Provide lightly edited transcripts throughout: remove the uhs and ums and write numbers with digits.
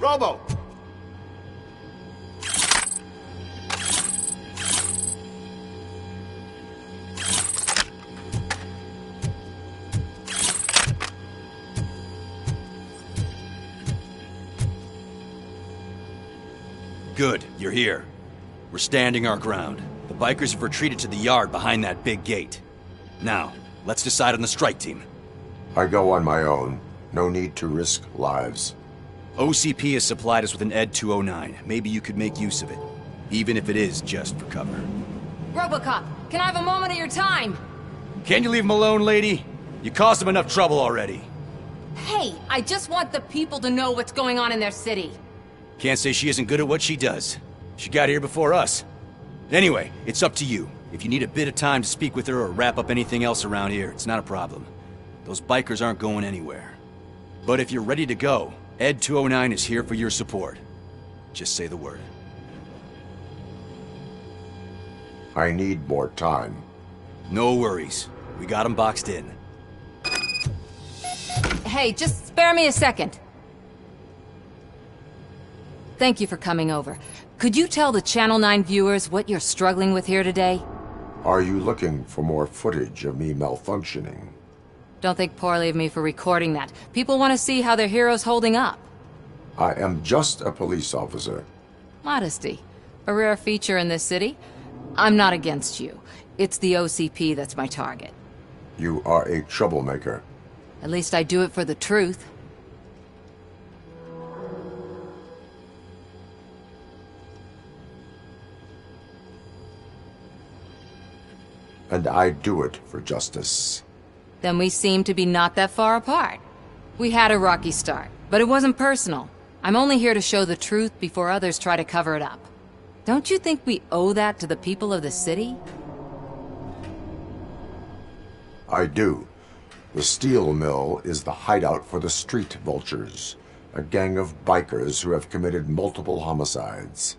Robo! Good, you're here. We're standing our ground. The bikers have retreated to the yard behind that big gate. Now, let's decide on the strike team. I go on my own. No need to risk lives. OCP has supplied us with an ED 209. Maybe you could make use of it. Even if it is just for cover. Robocop, can I have a moment of your time? Can you leave him alone, lady? You caused him enough trouble already. Hey, I just want the people to know what's going on in their city. Can't say she isn't good at what she does. She got here before us. Anyway, it's up to you. If you need a bit of time to speak with her or wrap up anything else around here, it's not a problem. Those bikers aren't going anywhere. But if you're ready to go, ED 209 is here for your support. Just say the word. I need more time. No worries. We got him boxed in. Hey, just spare me a second. Thank you for coming over. Could you tell the Channel 9 viewers what you're struggling with here today? Are you looking for more footage of me malfunctioning? Don't think poorly of me for recording that. People want to see how their hero's holding up. I am just a police officer. Modesty. A rare feature in this city. I'm not against you. It's the OCP that's my target. You are a troublemaker. At least I do it for the truth. And I do it for justice. Then we seem to be not that far apart. We had a rocky start, but it wasn't personal. I'm only here to show the truth before others try to cover it up. Don't you think we owe that to the people of the city? I do. The steel mill is the hideout for the street vultures, a gang of bikers who have committed multiple homicides.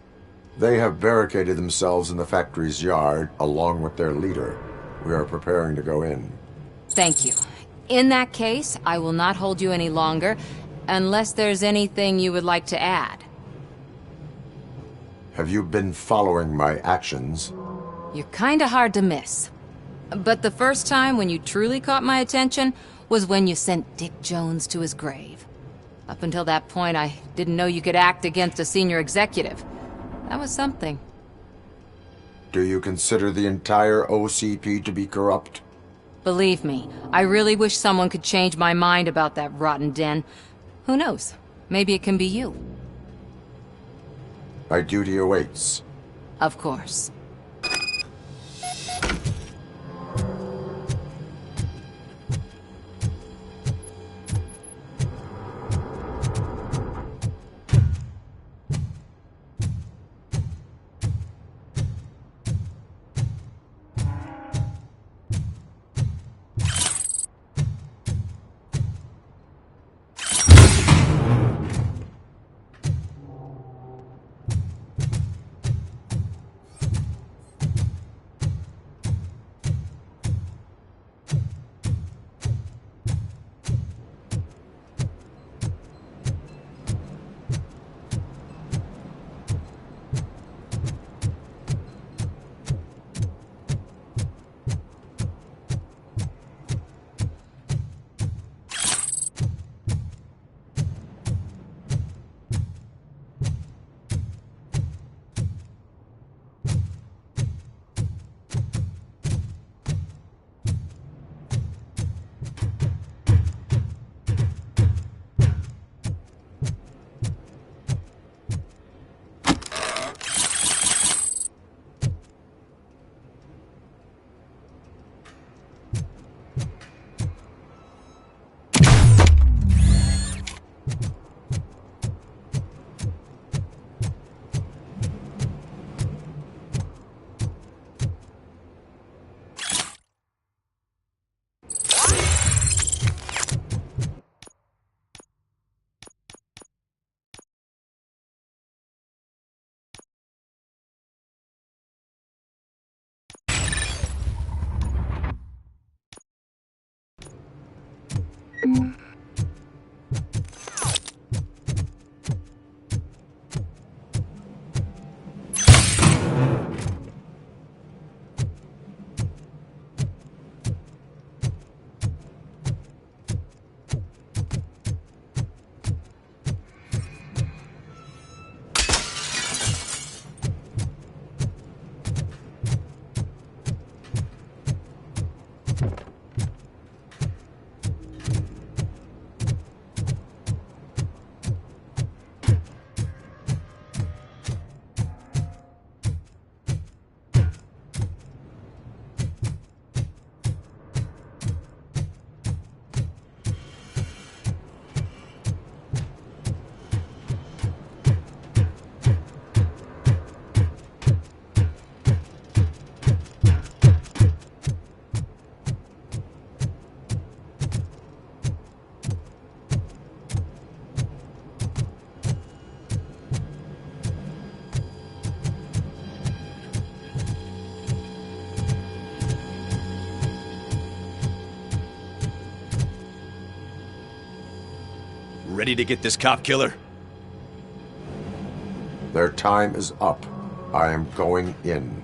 They have barricaded themselves in the factory's yard, along with their leader. We are preparing to go in. Thank you. In that case, I will not hold you any longer, unless there's anything you would like to add. Have you been following my actions? You're kinda hard to miss. But the first time when you truly caught my attention was when you sent Dick Jones to his grave. Up until that point, I didn't know you could act against a senior executive. That was something. Do you consider the entire OCP to be corrupt? Believe me, I really wish someone could change my mind about that rotten den. Who knows? Maybe it can be you. My duty awaits. Of course. Ready to get this cop killer? Their time is up. I am going in.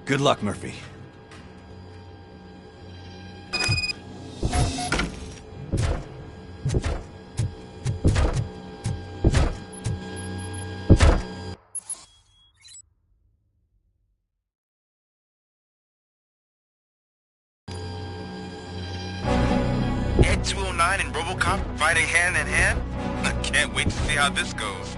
Good luck, Murphy. Ed 209 and Robocop fighting hand in hand? I can't wait to see how this goes.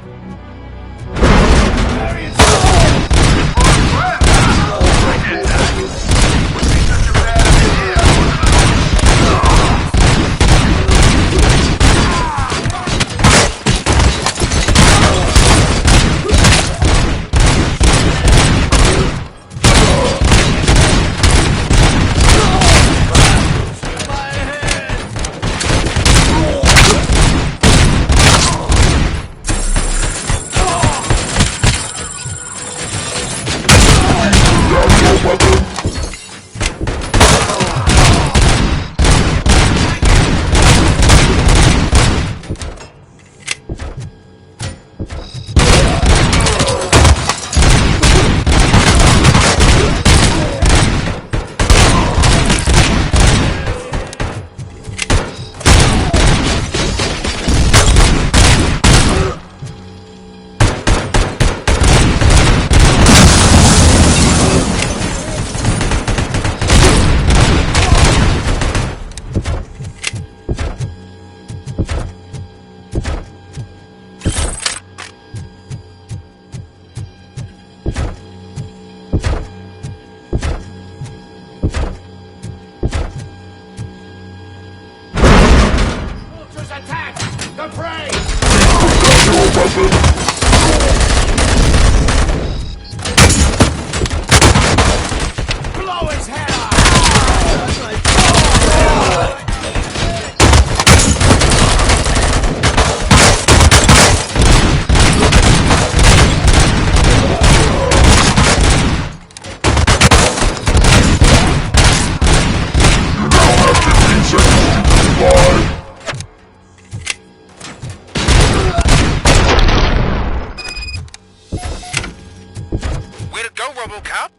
Robocop?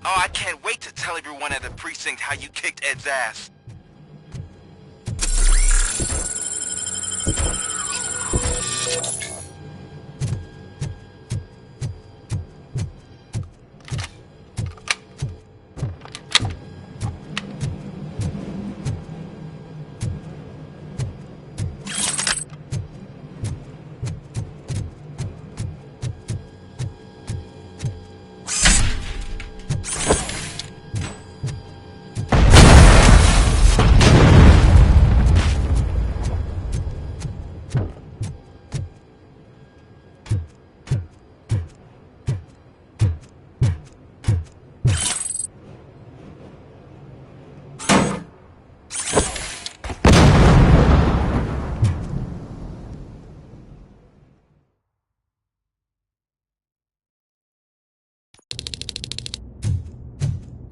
Oh, I can't wait to tell everyone at the precinct how you kicked Ed's ass.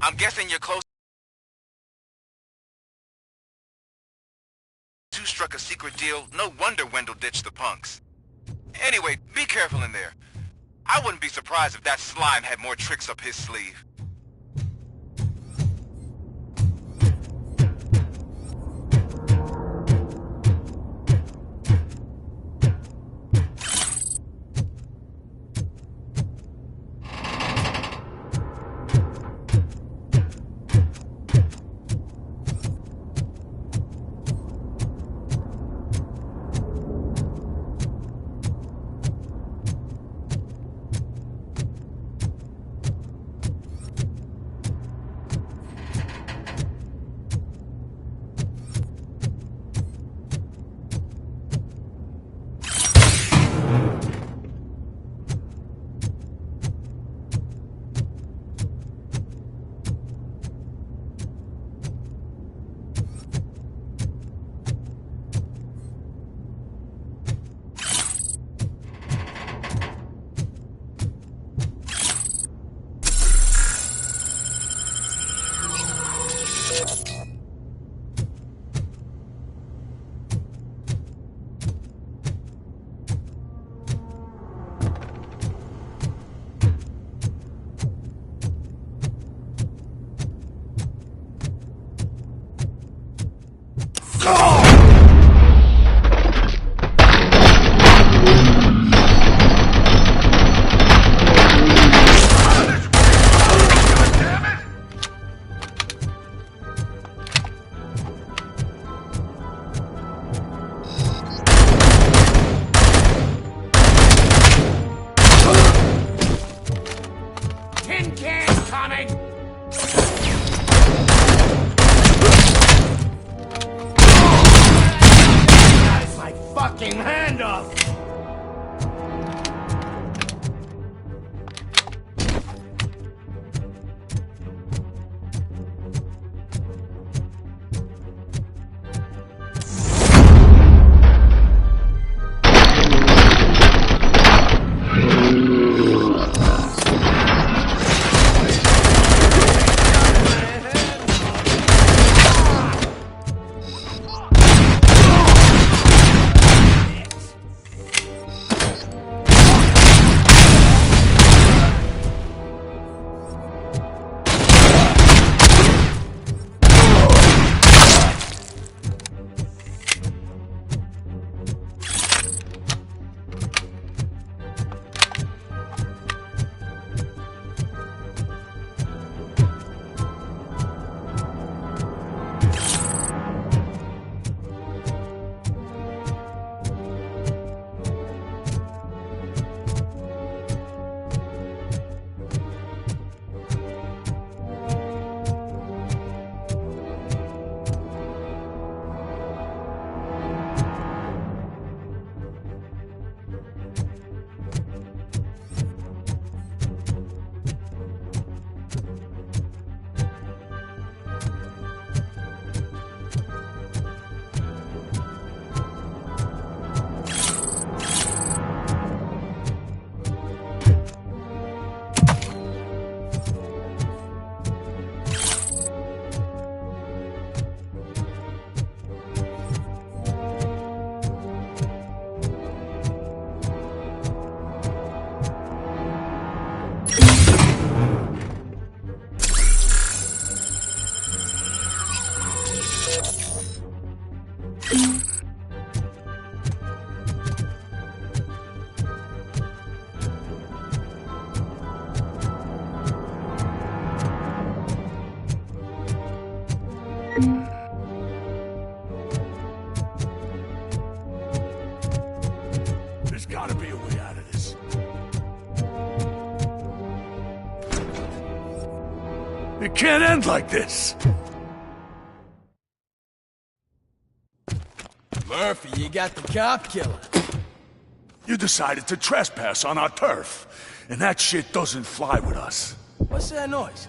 I'm guessing you're close. Two struck a secret deal. No wonder Wendell ditched the punks. Anyway, be careful in there. I wouldn't be surprised if that slime had more tricks up his sleeve. It can't end like this. Murphy, you got the cop killer. You decided to trespass on our turf, and that shit doesn't fly with us. What's that noise?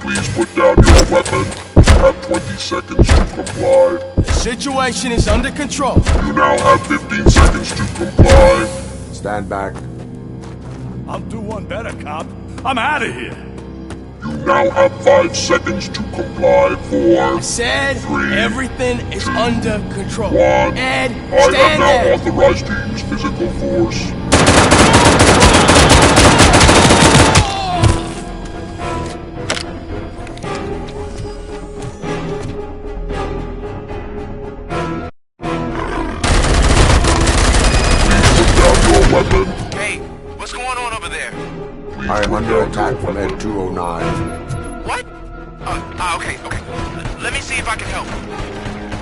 Please put down your weapon. You have 20 seconds to comply. The situation is under control. You now have 15 seconds to comply. Stand back. I'll do one better, cop. I'm out of here. You now have 5 seconds to comply. 4, I said 3, everything is under control. 1. Ed, I stand am now there. authorized to use physical force. Weapon. Hey, what's going on over there? I am under attack from Ed 209. What? Okay. Let me see if I can help.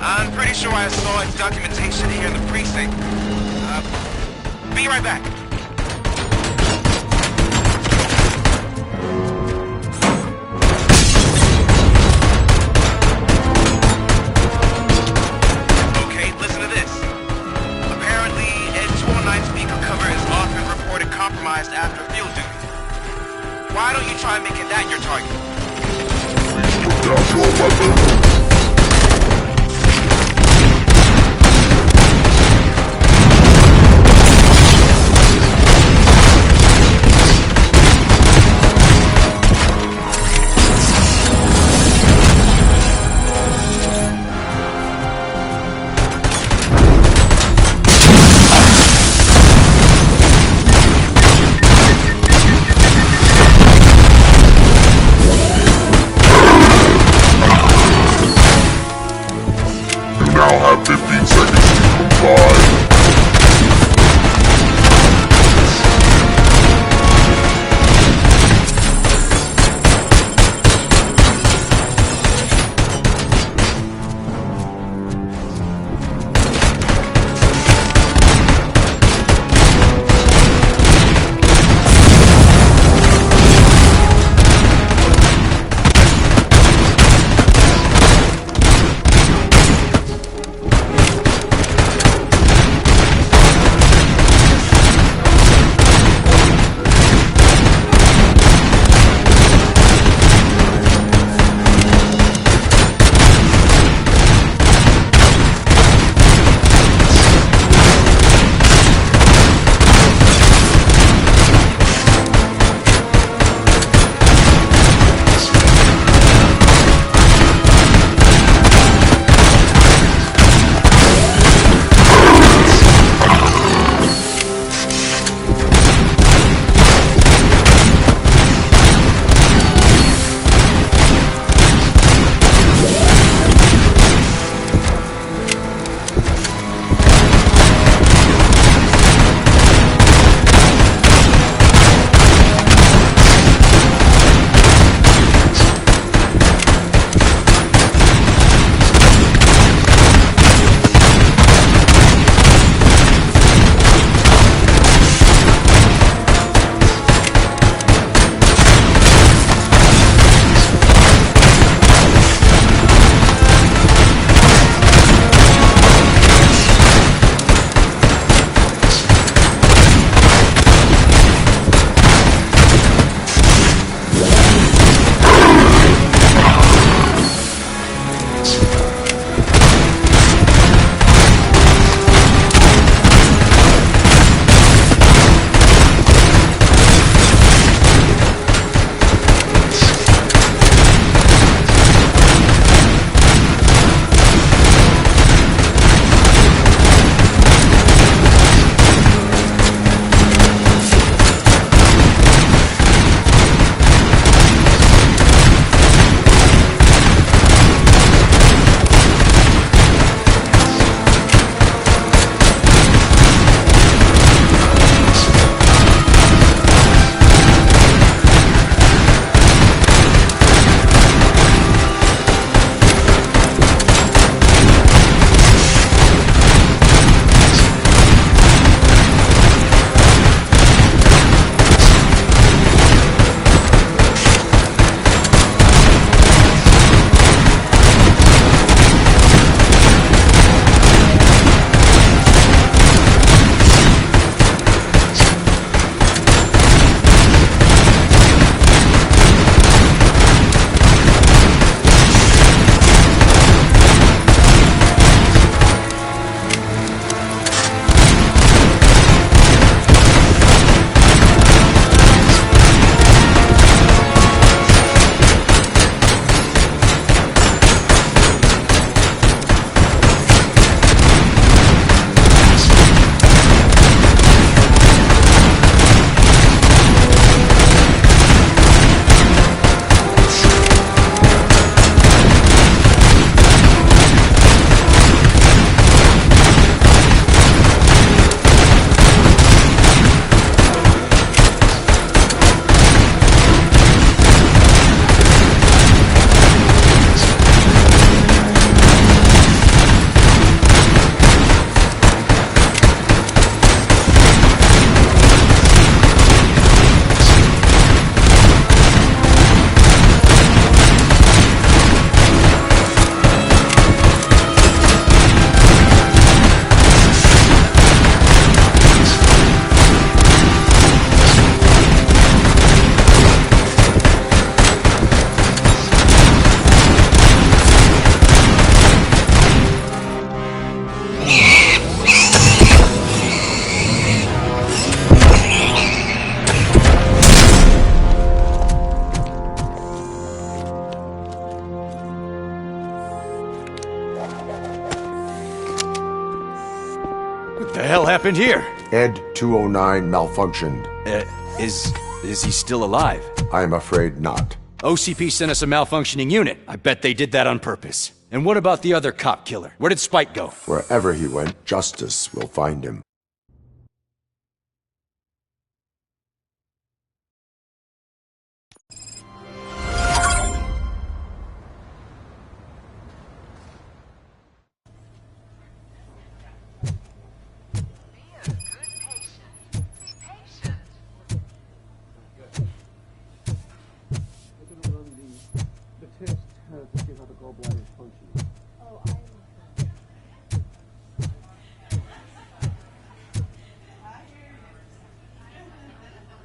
I'm pretty sure I saw its documentation here in the precinct. Be right back. Okay, listen to this. Apparently, Ed 209 speaker cover is often reported compromised after field duty. Why don't you try making that your target? Put down your weapon. happened here? Ed 209 malfunctioned. Is he still alive? I'm afraid not. OCP sent us a malfunctioning unit. I bet they did that on purpose. And what about the other cop killer? Where did Spike go? Wherever he went, justice will find him.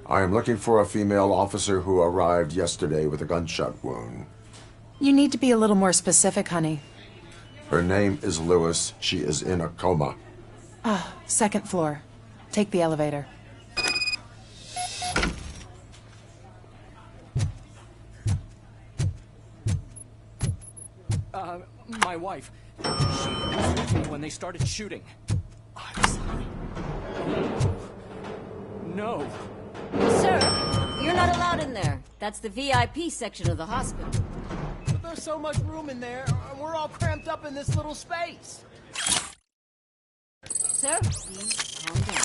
I am looking for a female officer who arrived yesterday with a gunshot wound. You need to be a little more specific, honey. Her name is Lewis. She is in a coma. Second floor. Take the elevator. My wife. She was with me when they started shooting. I'm sorry. No. Sir, you're not allowed in there. That's the VIP section of the hospital. But there's so much room in there, and we're all cramped up in this little space. Sir, please calm down.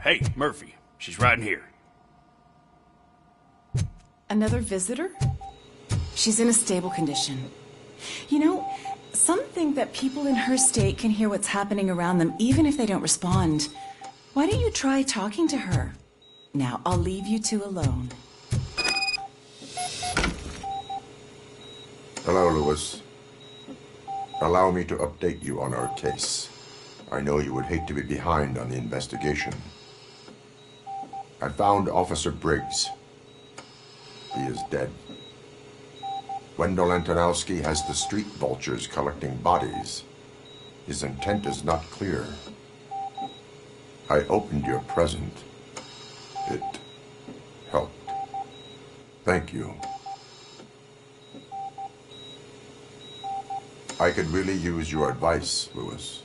Hey, Murphy. She's right in here. Another visitor? She's in a stable condition. You know, some think that people in her state can hear what's happening around them even if they don't respond. Why don't you try talking to her? Now, I'll leave you two alone. Hello, Lewis. Allow me to update you on our case. I know you would hate to be behind on the investigation. I found Officer Briggs. He is dead. Wendell Antonowski has the street vultures collecting bodies. His intent is not clear. I opened your present. It helped. Thank you. I could really use your advice, Lewis.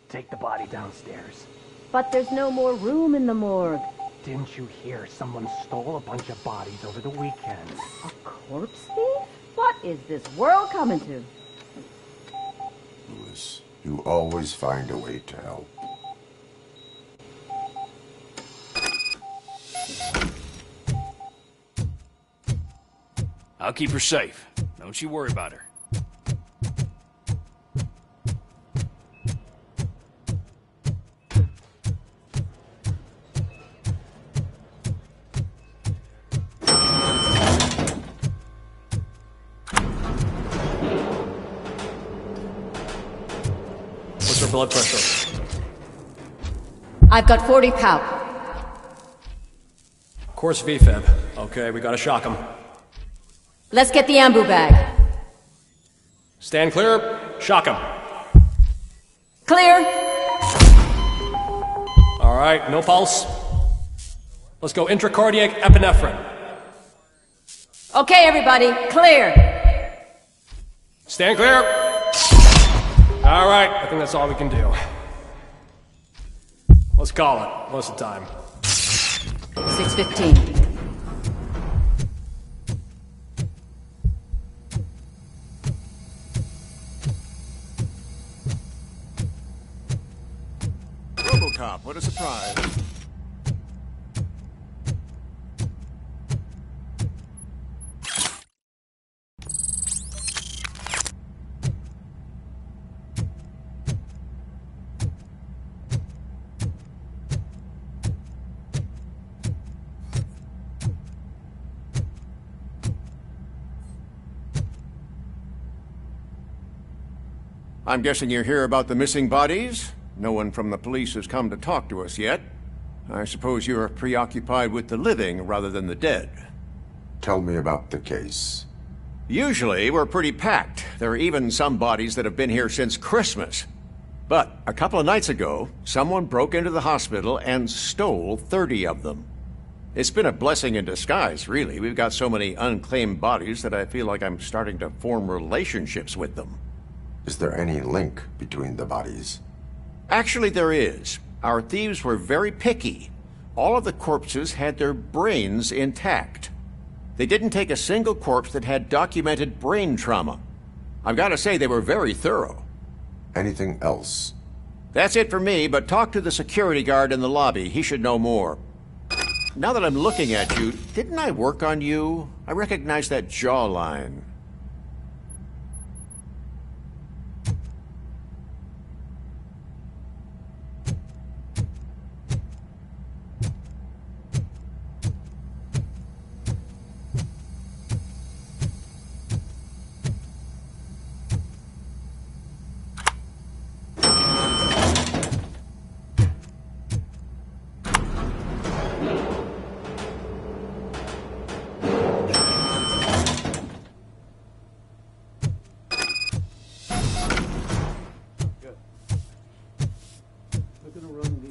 Take the body downstairs. But there's no more room in the morgue. Didn't you hear someone stole a bunch of bodies over the weekend? A corpse thief? What is this world coming to? Lewis, you always find a way to help. I'll keep her safe. Don't you worry about her. What's her blood pressure? I've got 40 pow. Course VFib. Okay, we gotta shock him. Let's get the ambu bag. Stand clear. Shock him. Clear. All right, no pulse. Let's go intracardiac epinephrine. Okay, everybody, clear. Stand clear. All right, I think that's all we can do. Let's call it. What's the time? 6:15. Robocop, what a surprise. I'm guessing you're here about the missing bodies? No one from the police has come to talk to us yet. I suppose you're preoccupied with the living rather than the dead. Tell me about the case. Usually, we're pretty packed. There are even some bodies that have been here since Christmas. But a couple of nights ago, someone broke into the hospital and stole 30 of them. It's been a blessing in disguise, really. We've got so many unclaimed bodies that I feel like I'm starting to form relationships with them. Is there any link between the bodies? Actually, there is. Our thieves were very picky. All of the corpses had their brains intact. They didn't take a single corpse that had documented brain trauma. I've got to say, they were very thorough. Anything else? That's it for me, but talk to the security guard in the lobby. He should know more. Now that I'm looking at you, didn't I work on you? I recognize that jawline.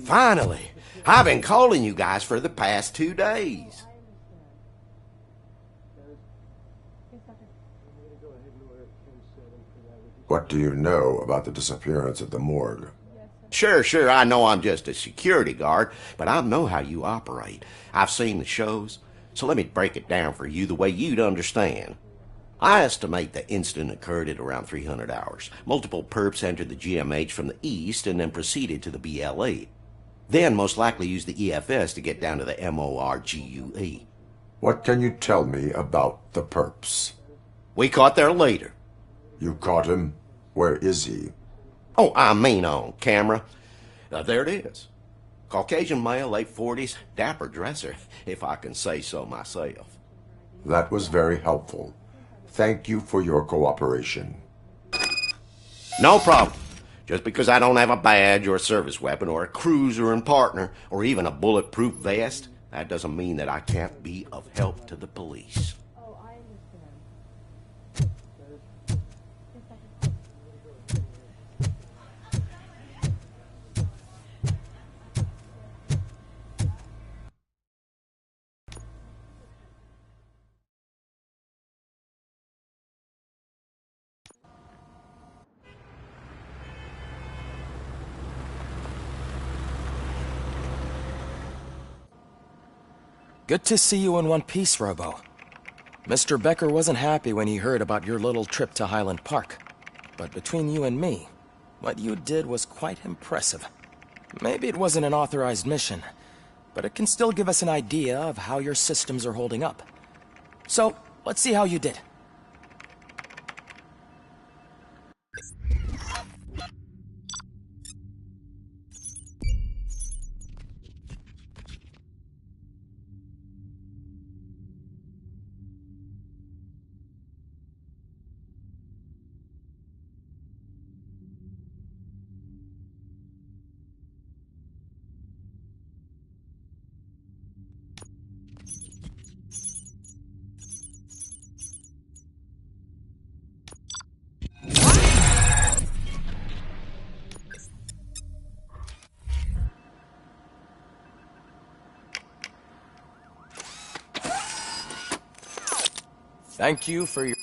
Finally! I've been calling you guys for the past 2 days. What do you know about the disappearance at the morgue? Sure, I know I'm just a security guard, but I know how you operate. I've seen the shows, so let me break it down for you the way you'd understand. I estimate the incident occurred at around 300 hours. Multiple perps entered the GMH from the east and then proceeded to the BLE. Then most likely used the EFS to get down to the MORGUE. What can you tell me about the perps? We caught their leader. You caught him? Where is he? Oh, I mean on camera. There it is. Caucasian male, late 40s, dapper dresser, if I can say so myself. That was very helpful. Thank you for your cooperation. No problem. Just because I don't have a badge or a service weapon or a cruiser and partner or even a bulletproof vest, that doesn't mean that I can't be of help to the police. Good to see you in one piece, Robo. Mr. Becker wasn't happy when he heard about your little trip to Highland Park. But between you and me, what you did was quite impressive. Maybe it wasn't an authorized mission, but it can still give us an idea of how your systems are holding up. So, let's see how you did. Thank you for your...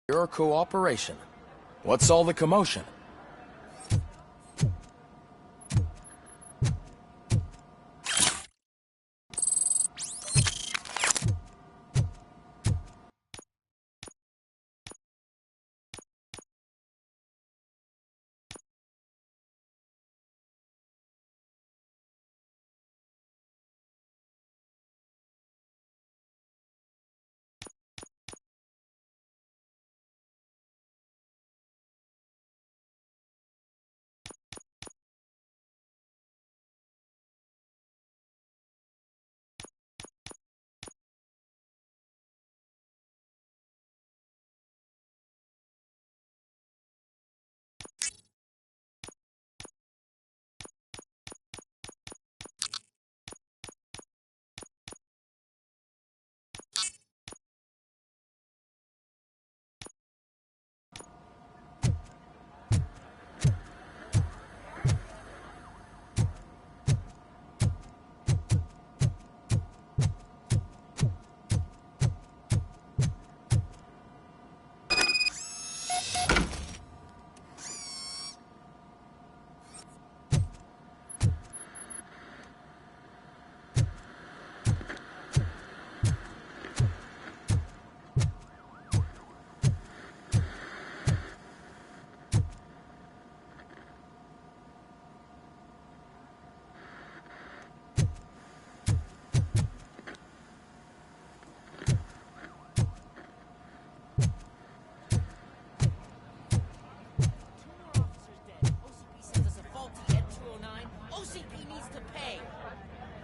Your cooperation. What's all the commotion?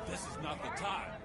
This is not the time.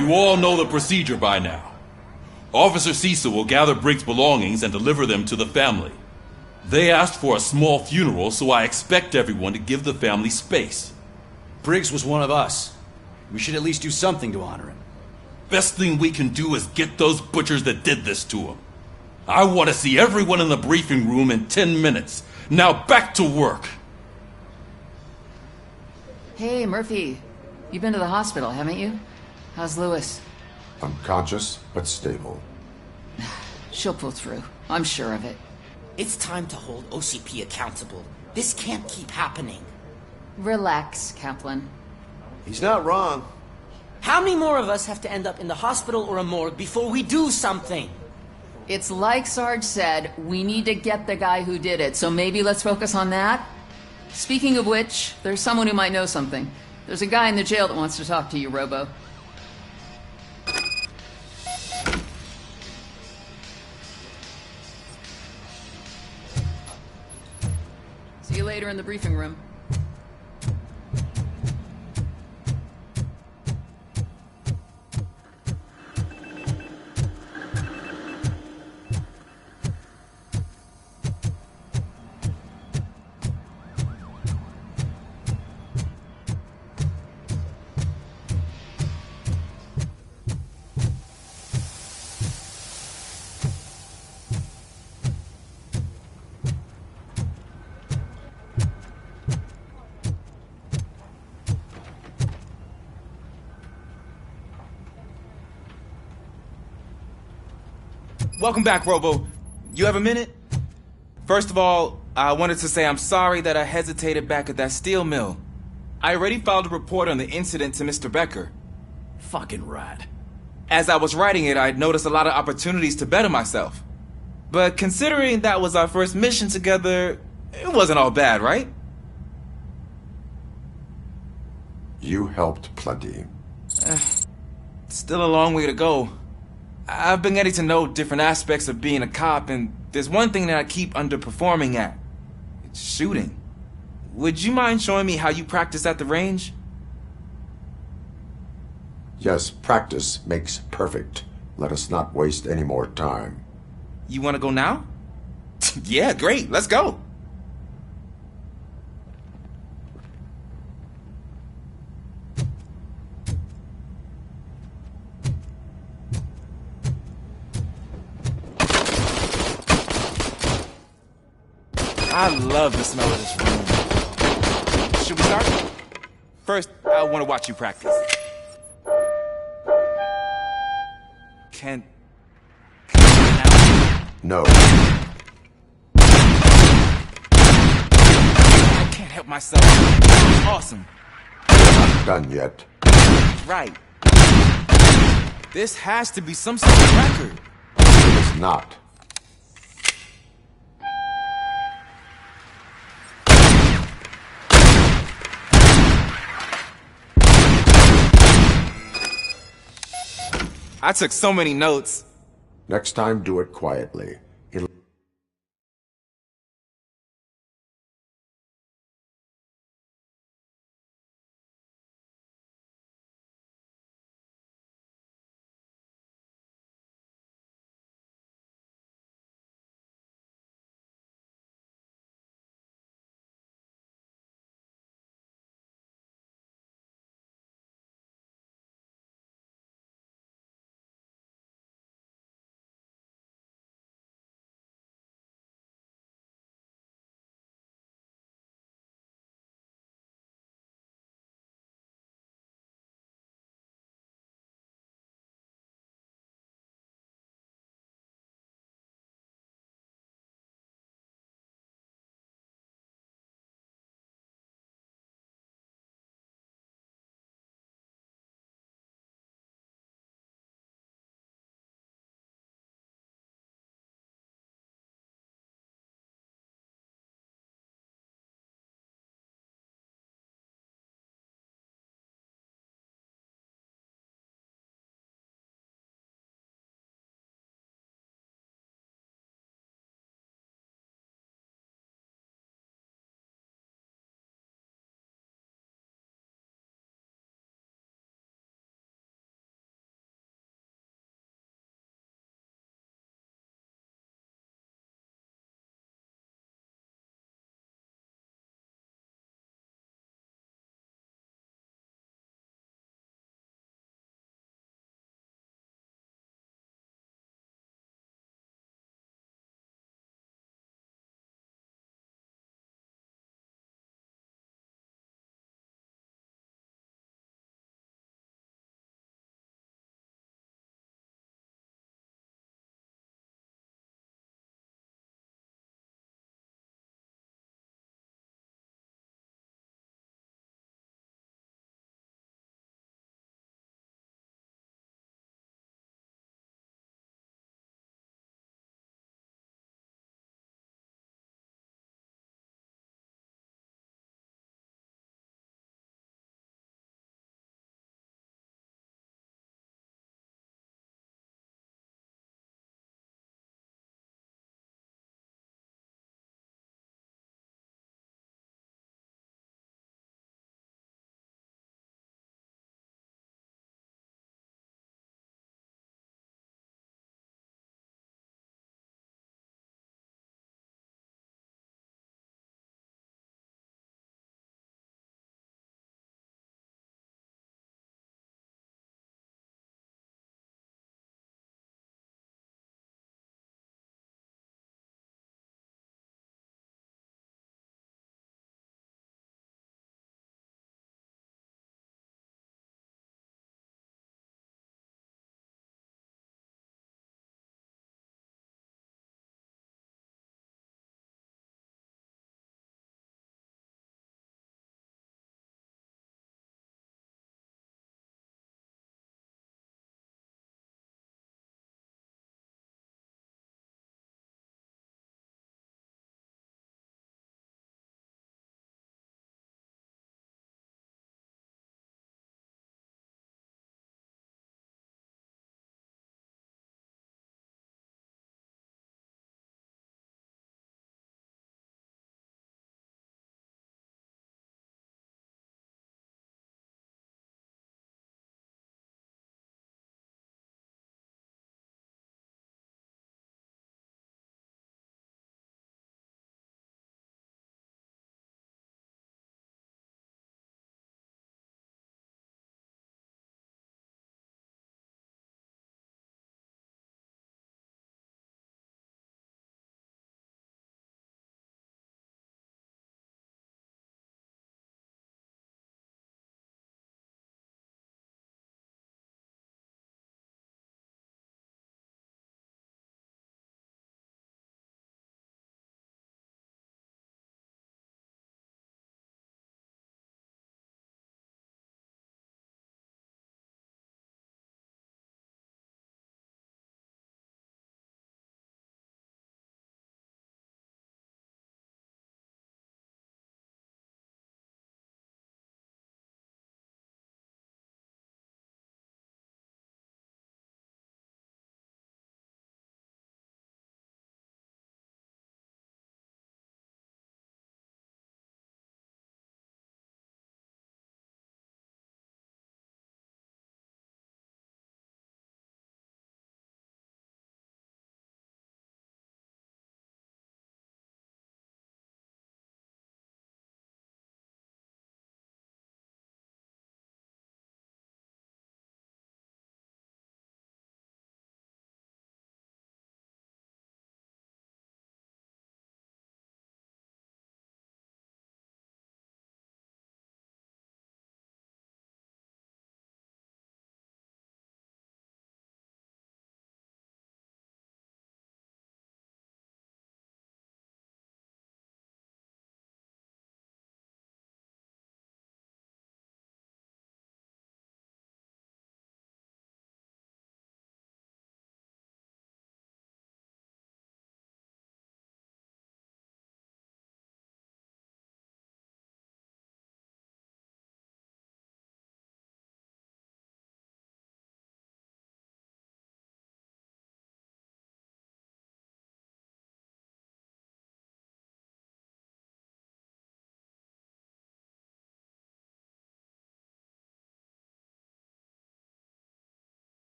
You all know the procedure by now. Officer Cecil will gather Briggs' belongings and deliver them to the family. They asked for a small funeral, so I expect everyone to give the family space. Briggs was one of us. We should at least do something to honor him. Best thing we can do is get those butchers that did this to him. I want to see everyone in the briefing room in 10 minutes. Now back to work. Hey, Murphy. You've been to the hospital, haven't you? How's Lewis? Unconscious, but stable. She'll pull through. I'm sure of it. It's time to hold OCP accountable. This can't keep happening. Relax, Kaplan. He's not wrong. How many more of us have to end up in the hospital or a morgue before we do something? It's like Sarge said, we need to get the guy who did it, so maybe let's focus on that? Speaking of which, there's someone who might know something. There's a guy in the jail that wants to talk to you, Robo. See you later in the briefing room. Welcome back, Robo. You have a minute? First of all, I wanted to say I'm sorry that I hesitated back at that steel mill. I already filed a report on the incident to Mr. Becker. Fucking rat. As I was writing it, I'd noticed a lot of opportunities to better myself. But considering that was our first mission together, it wasn't all bad, right? You helped plenty. Still a long way to go. I've been getting to know different aspects of being a cop, and there's one thing that I keep underperforming at. It's shooting. Would you mind showing me how you practice at the range? Yes, practice makes perfect. Let us not waste any more time. You want to go now? Yeah, great. Let's go. I love the smell of this room. Should we start? First, I want to watch you practice. Can No. I can't help myself. Awesome. Not done yet. Right. This has to be some sort of record. It is not. I took so many notes. Next time, do it quietly.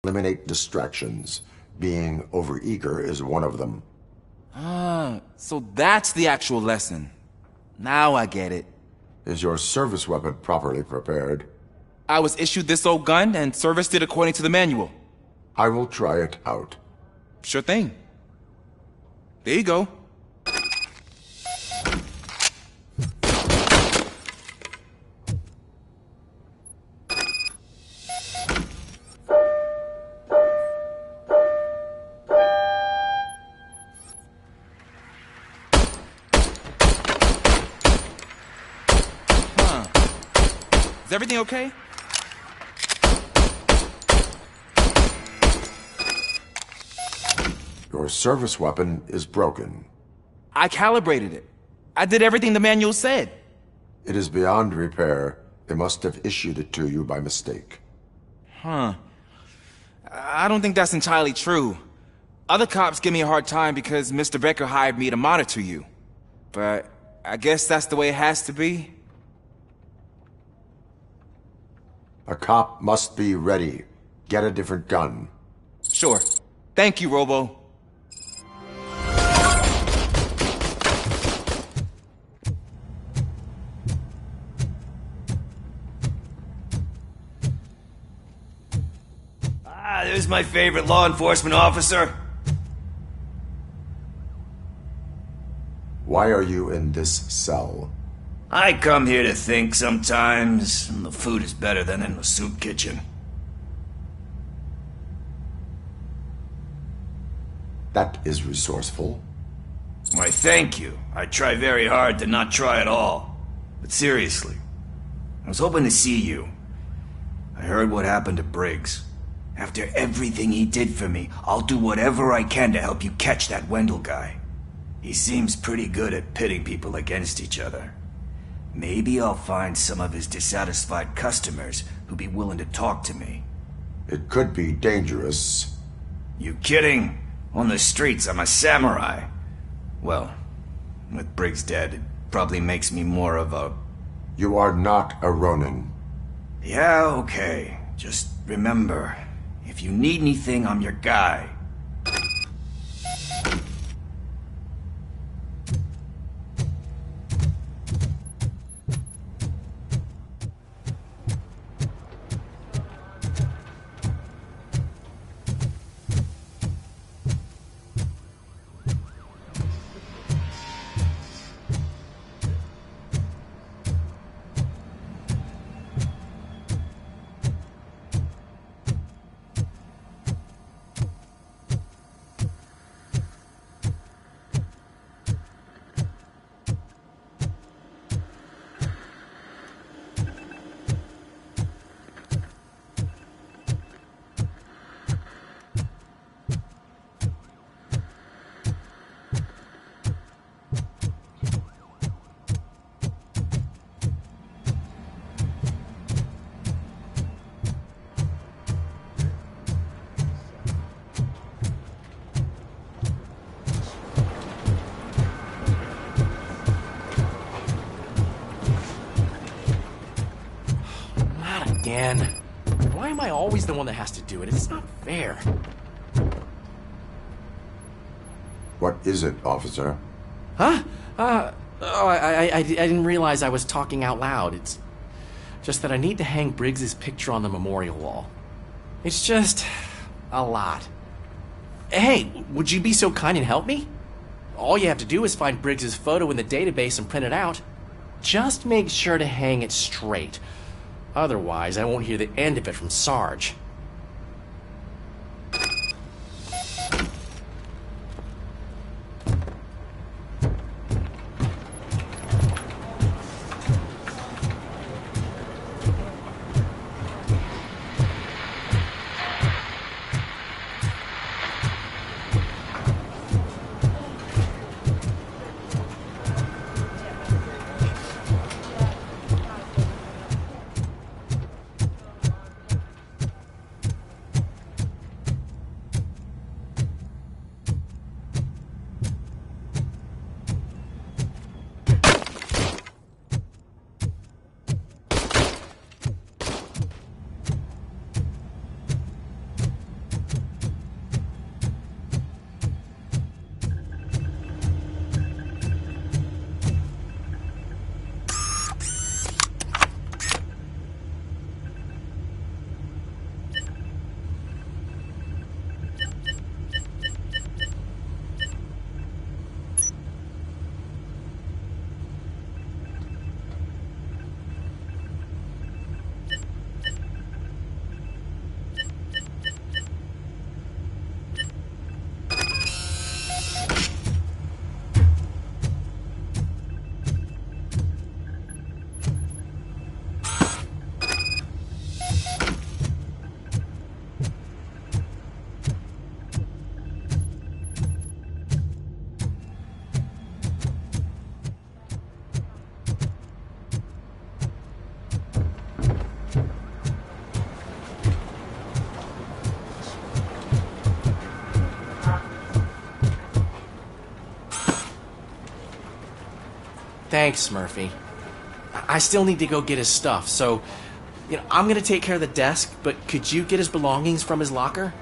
Eliminate distractions. Being overeager is one of them. Ah, so that's the actual lesson. Now I get it. Is your service weapon properly prepared? I was issued this old gun and serviced it according to the manual. I will try it out. Sure thing. There you go. Is everything okay? Your service weapon is broken. I calibrated it. I did everything the manual said. It is beyond repair. They must have issued it to you by mistake. Huh. I don't think that's entirely true. Other cops give me a hard time because Mr. Becker hired me to monitor you. But I guess that's the way it has to be. A cop must be ready. Get a different gun. Sure. Thank you, Robo. Ah, there's my favorite law enforcement officer. Why are you in this cell? I come here to think sometimes, and the food is better than in the soup kitchen. That is resourceful. Why, thank you. I try very hard to not try at all. But seriously, I was hoping to see you. I heard what happened to Briggs. After everything he did for me, I'll do whatever I can to help you catch that Wendell guy. He seems pretty good at pitting people against each other. Maybe I'll find some of his dissatisfied customers who'd be willing to talk to me. It could be dangerous. You kidding? On the streets, I'm a samurai. Well, with Briggs dead, it probably makes me more of a... You are not a Ronin. Yeah, okay. Just remember, if you need anything, I'm your guy. Again. Why am I always the one that has to do it? It's not fair. What is it, officer? Huh? I didn't realize I was talking out loud. It's just that I need to hang Briggs's picture on the memorial wall. It's just a lot. Hey, would you be so kind and help me? All you have to do is find Briggs's photo in the database and print it out. Just make sure to hang it straight. Otherwise, I won't hear the end of it from Sarge. Thanks, Murphy. I still need to go get his stuff, so, I'm gonna take care of the desk, but could you get his belongings from his locker?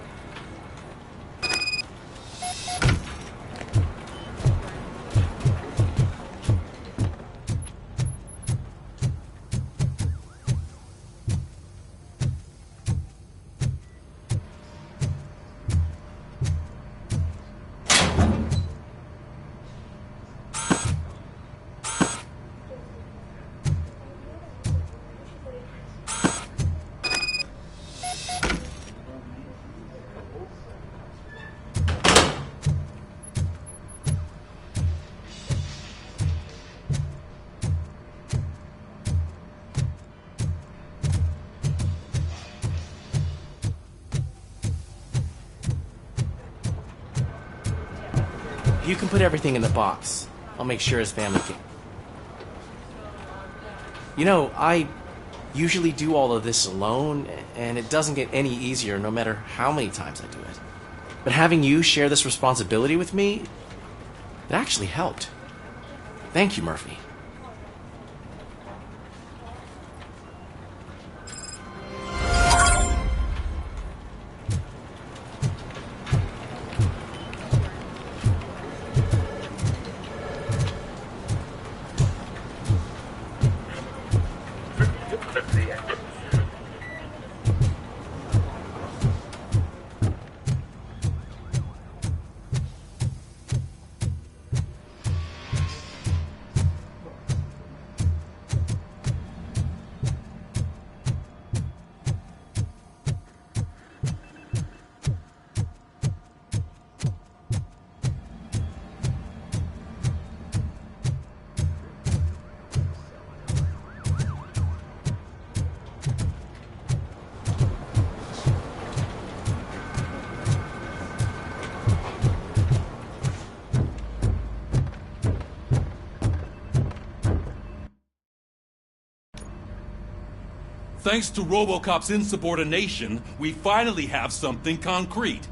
You can put everything in the box. I'll make sure his family can... I usually do all of this alone, and it doesn't get any easier no matter how many times I do it. But having you share this responsibility with me, it actually helped. Thank you, Murphy. Thanks to Robocop's insubordination, we finally have something concrete.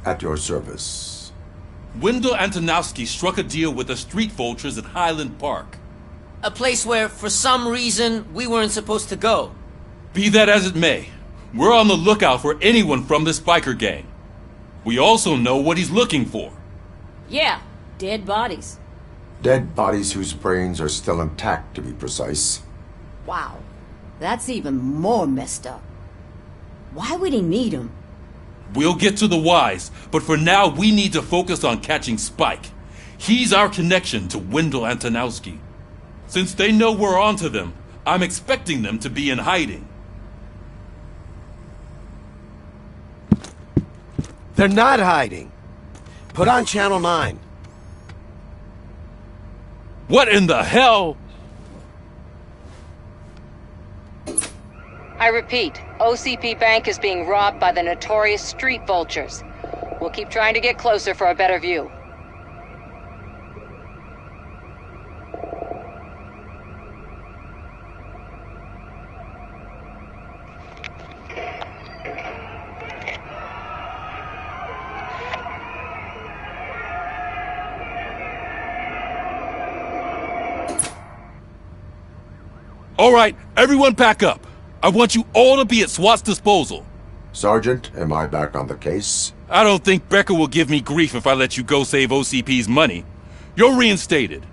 At your service. Wendell Antonowski struck a deal with the street vultures at Highland Park. A place where, for some reason, we weren't supposed to go. Be that as it may, we're on the lookout for anyone from this biker gang. We also know what he's looking for. Yeah, dead bodies. Dead bodies whose brains are still intact, to be precise. Wow, that's even more messed up. Why would he need them? We'll get to the whys, but for now we need to focus on catching Spike. He's our connection to Wendell Antonowski. Since they know we're onto them, I'm expecting them to be in hiding. They're not hiding. Put on Channel 9. What in the hell? I repeat, OCP Bank is being robbed by the notorious street vultures. We'll keep trying to get closer for a better view. All right, everyone pack up. I want you all to be at SWAT's disposal. Sergeant, am I back on the case? I don't think Becker will give me grief if I let you go save OCP's money. You're reinstated.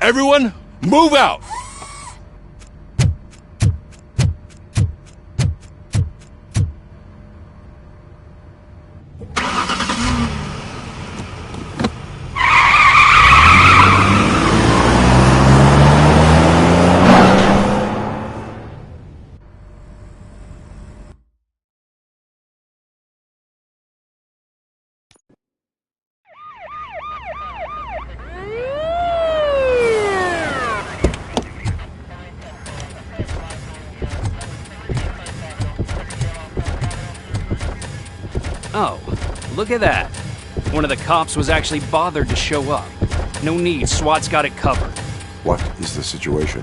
Everyone, move out! Oh, look at that. One of the cops was actually bothered to show up. No need, SWAT's got it covered. What is the situation?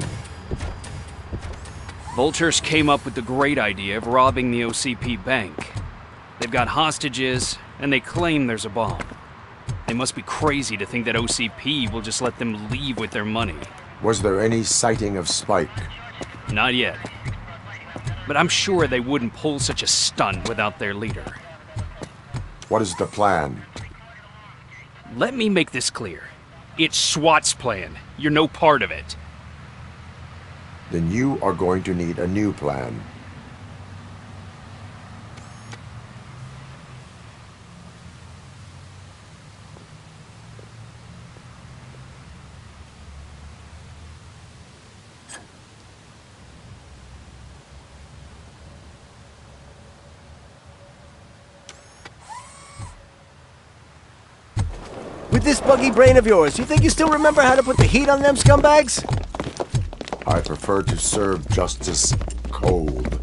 Vultures came up with the great idea of robbing the OCP bank. They've got hostages, and they claim there's a bomb. They must be crazy to think that OCP will just let them leave with their money. Was there any sighting of Spike? Not yet. But I'm sure they wouldn't pull such a stunt without their leader. What is the plan? Let me make this clear. It's SWAT's plan. You're no part of it. Then you are going to need a new plan. With this buggy brain of yours, you think you still remember how to put the heat on them scumbags? I prefer to serve justice cold.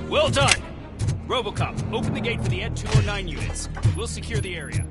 Well done! Robocop, open the gate for the Ed 209 units. We'll secure the area.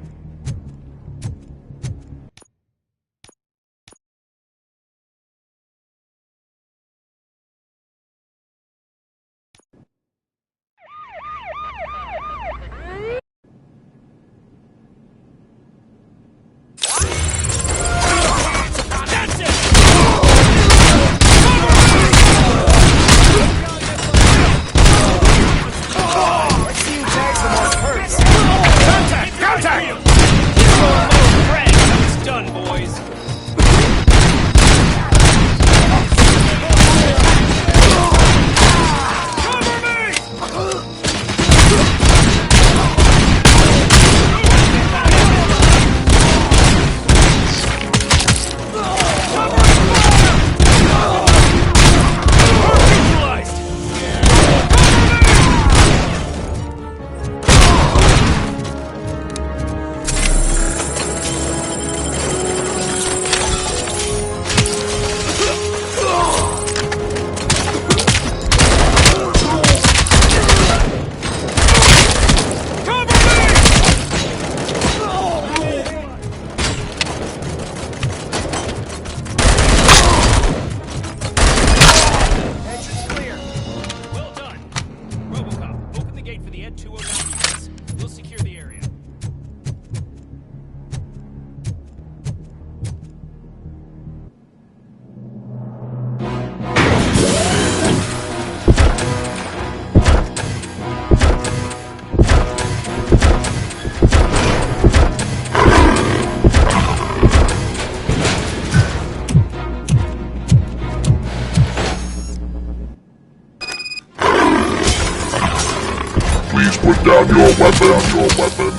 Please put down your weapon.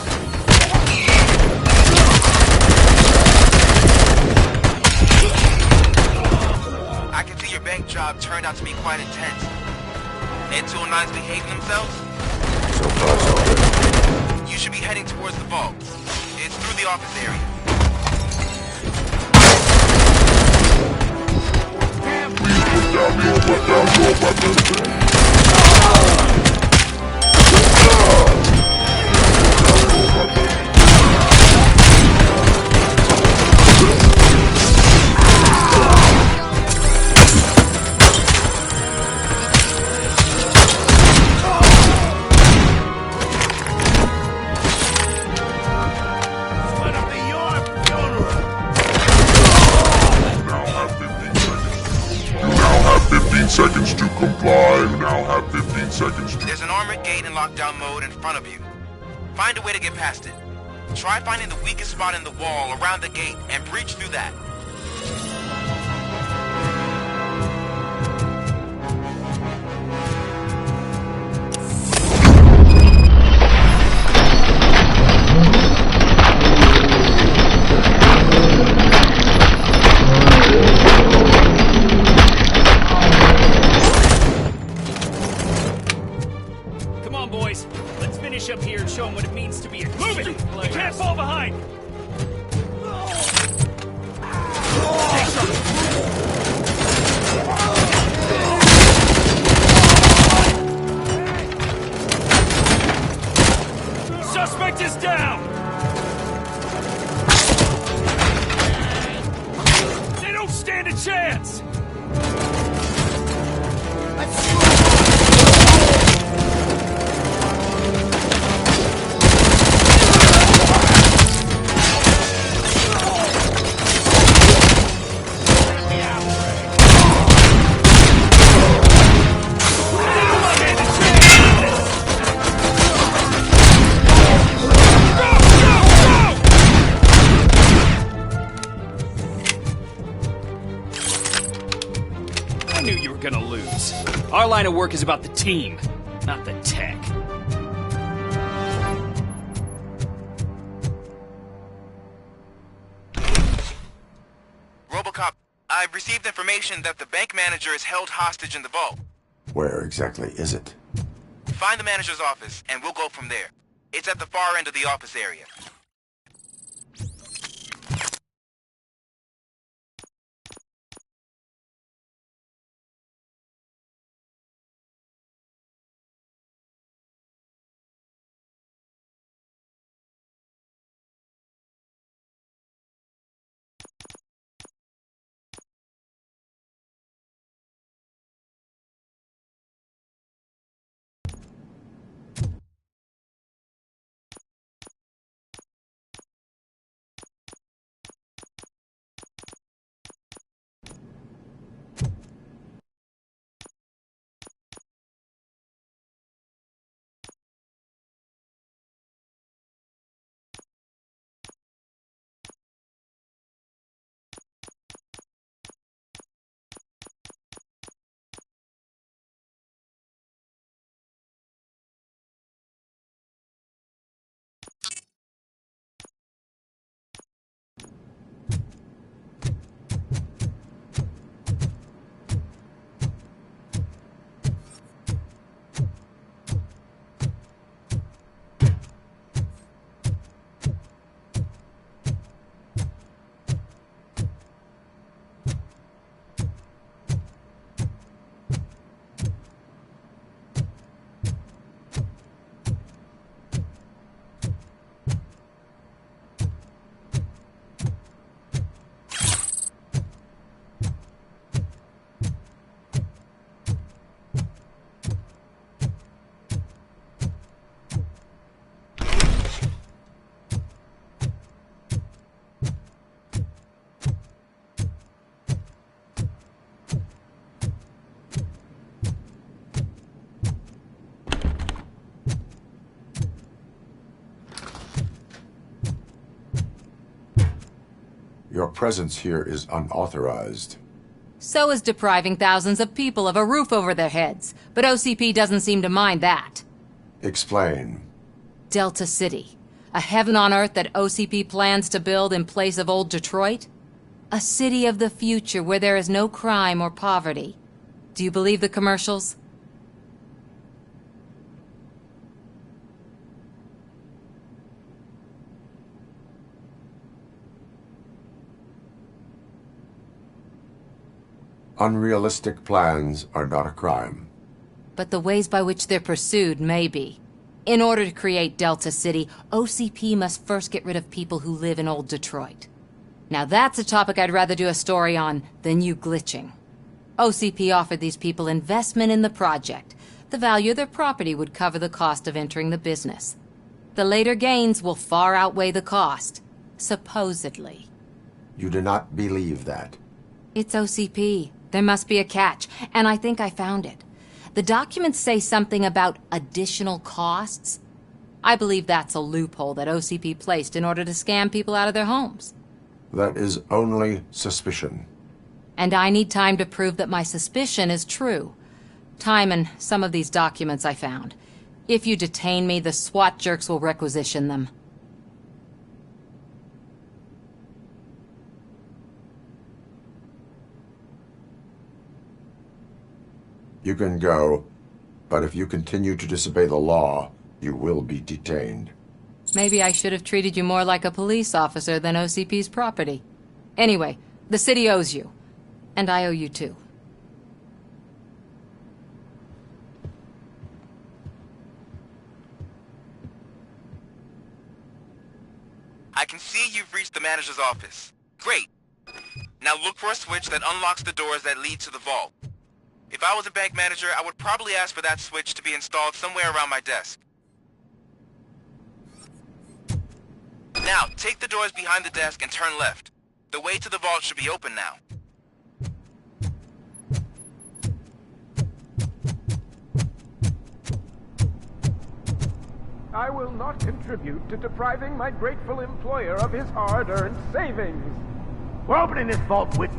I can see your bank job turned out to be quite intense. Ed 209's behaving themselves? So far, so good. You should be heading towards the vault. It's through the office area. Please put down your weapon. seconds to comply. You now have 15 seconds to... There's an armored gate in lockdown mode in front of you. Find a way to get past it. Try finding the weakest spot in the wall around the gate and breach through that. Come on, boys. Let's finish up here and show them what it means to be a Move it! You can't fall behind! Take some. Suspect is down! They don't stand a chance! I knew you were gonna lose. Our line of work is about the team, not the tech. Robocop, I've received information that the bank manager is held hostage in the vault. Where exactly is it? Find the manager's office, and we'll go from there. It's at the far end of the office area. Your presence here is unauthorized. So is depriving thousands of people of a roof over their heads. But OCP doesn't seem to mind that. Explain. Delta City. A heaven on earth that OCP plans to build in place of old Detroit? A city of the future where there is no crime or poverty. Do you believe the commercials? Unrealistic plans are not a crime. But the ways by which they're pursued may be. In order to create Delta City, OCP must first get rid of people who live in old Detroit. Now that's a topic I'd rather do a story on than you glitching. OCP offered these people investment in the project. The value of their property would cover the cost of entering the business. The later gains will far outweigh the cost. Supposedly. You do not believe that. It's OCP. There must be a catch, and I think I found it. The documents say something about additional costs. I believe that's a loophole that OCP placed in order to scam people out of their homes. That is only suspicion. And I need time to prove that my suspicion is true. Time and some of these documents I found. If you detain me, the SWAT jerks will requisition them. You can go, but if you continue to disobey the law, you will be detained. Maybe I should have treated you more like a police officer than OCP's property. Anyway, the city owes you. And I owe you too. I can see you've reached the manager's office. Great. Now look for a switch that unlocks the doors that lead to the vault. If I was a bank manager, I would probably ask for that switch to be installed somewhere around my desk. Now, take the doors behind the desk and turn left. The way to the vault should be open now. I will not contribute to depriving my grateful employer of his hard-earned savings. We're opening this vault with...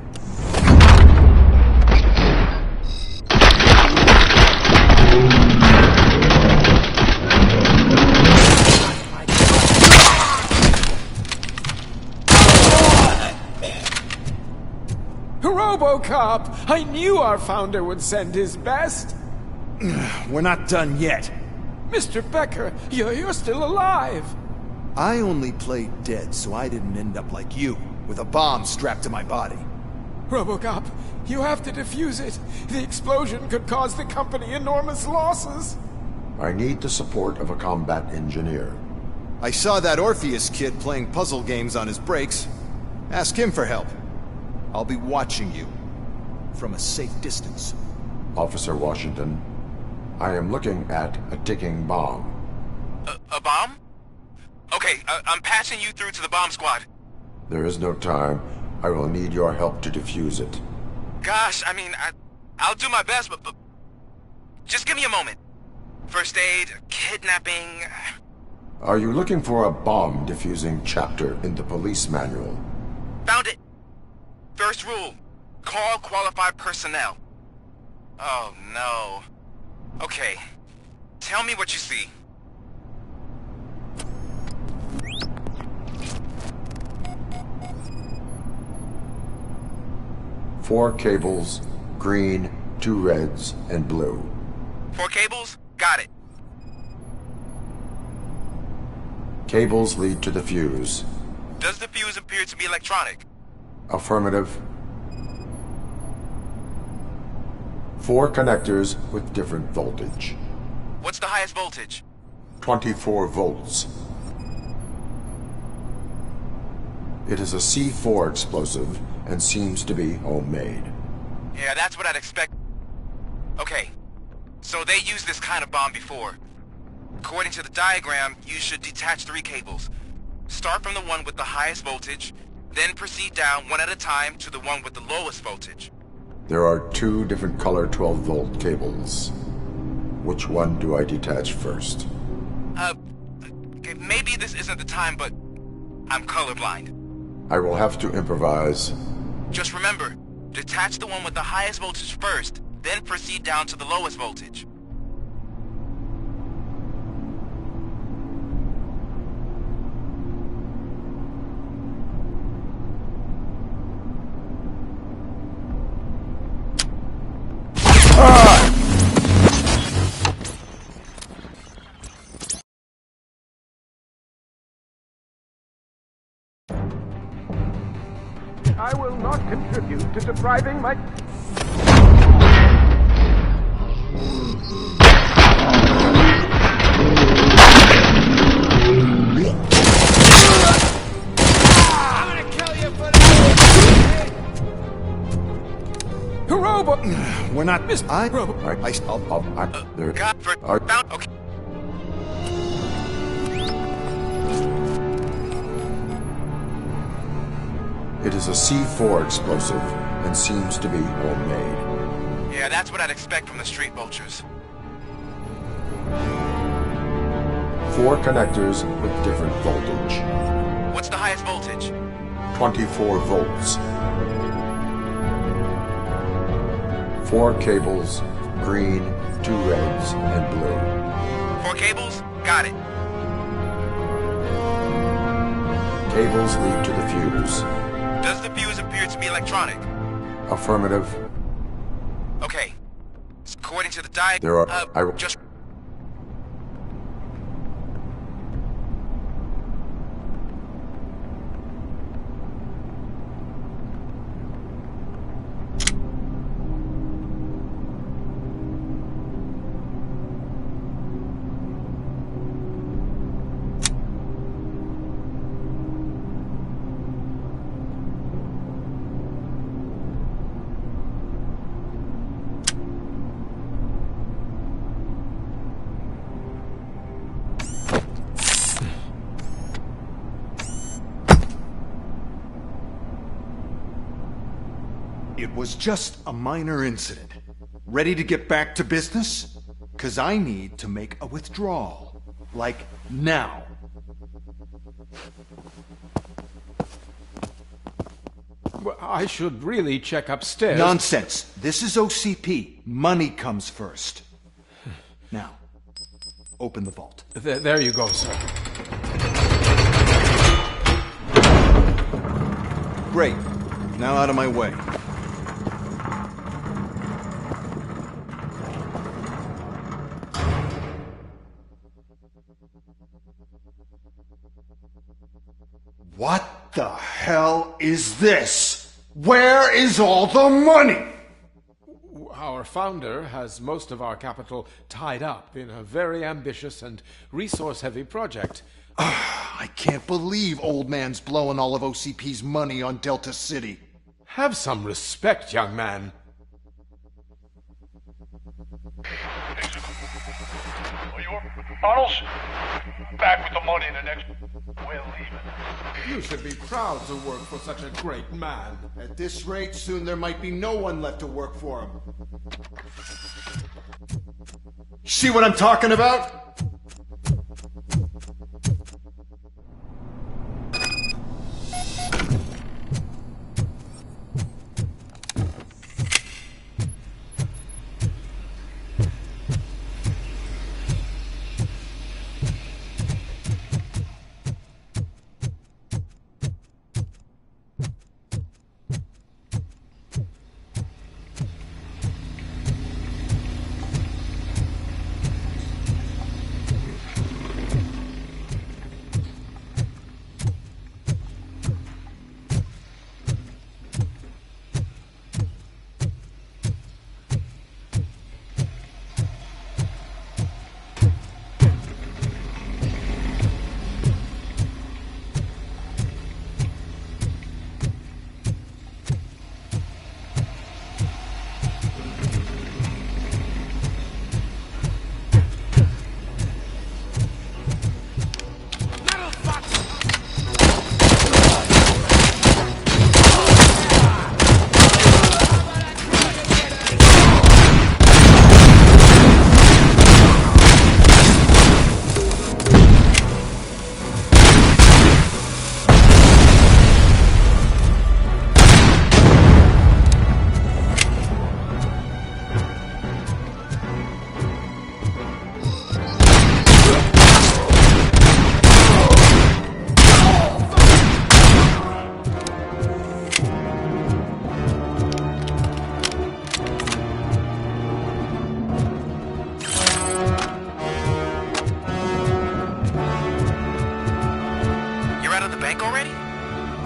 Robocop! I knew our founder would send his best! We're not done yet. Mr. Becker, you're still alive! I only played dead so I didn't end up like you, with a bomb strapped to my body. Robocop, you have to defuse it. The explosion could cause the company enormous losses. I need the support of a combat engineer. I saw that Orpheus kid playing puzzle games on his breaks. Ask him for help. I'll be watching you. From a safe distance. Officer Washington, I am looking at a ticking bomb. A bomb? Okay, I'm passing you through to the bomb squad. There is no time. I will need your help to defuse it. Gosh, I mean, I'll do my best, but just give me a moment. First aid, kidnapping... Are you looking for a bomb defusing chapter in the police manual? Found it. First rule, call qualified personnel. Oh, no. Okay, tell me what you see. Four cables, green, 2 reds, and blue. 4 cables? Got it. Cables lead to the fuse. Does the fuse appear to be electronic? Affirmative. 4 connectors with different voltage. What's the highest voltage? 24 volts. It is a C4 explosive and seems to be homemade. Yeah, that's what I'd expect. Okay, so they used this kind of bomb before. According to the diagram, you should detach 3 cables. Start from the one with the highest voltage, then proceed down one at a time to the one with the lowest voltage. There are 2 different color 12-volt cables. Which one do I detach first? Okay, maybe this isn't the time, but I'm colorblind. I will have to improvise. Just remember, detach the one with the highest voltage first, then proceed down to the lowest voltage. I will not contribute to depriving my... I'm gonna kill you for that! We're not... There are... Okay. It is a C4 explosive and seems to be homemade. Yeah, that's what I'd expect from the street vultures. 4 connectors with different voltage. What's the highest voltage? 24 volts. 4 cables, green, 2 reds, and blue. 4 cables? Got it. Cables lead to the fuse. Does the fuse appear to be electronic? Affirmative. Okay. According to the diagram, There are... just... It was just a minor incident. Ready to get back to business? 'Cause I need to make a withdrawal. Like, now. Well, I should really check upstairs. Nonsense. This is OCP. Money comes first. Now, open the vault. There you go, sir. Great. Now out of my way. What the hell is this? Where is all the money? Our founder has most of our capital tied up in a very ambitious and resource-heavy project. I can't believe old man's blowing all of OCP's money on Delta City. Have some respect, young man. Arnold's back with the money in the next... We're leaving. You should be proud to work for such a great man. At this rate, soon there might be no one left to work for him. See what I'm talking about?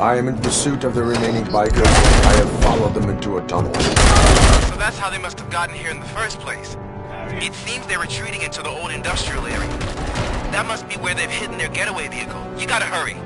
I am in pursuit of the remaining bikers. I have followed them into a tunnel. So that's how they must have gotten here in the first place. It seems they're retreating into the old industrial area. That must be where they've hidden their getaway vehicle. You gotta hurry.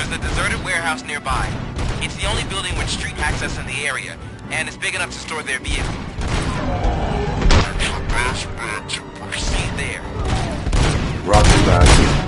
There's a deserted warehouse nearby. It's the only building with street access in the area, and it's big enough to store their vehicles. See you there. Roger that.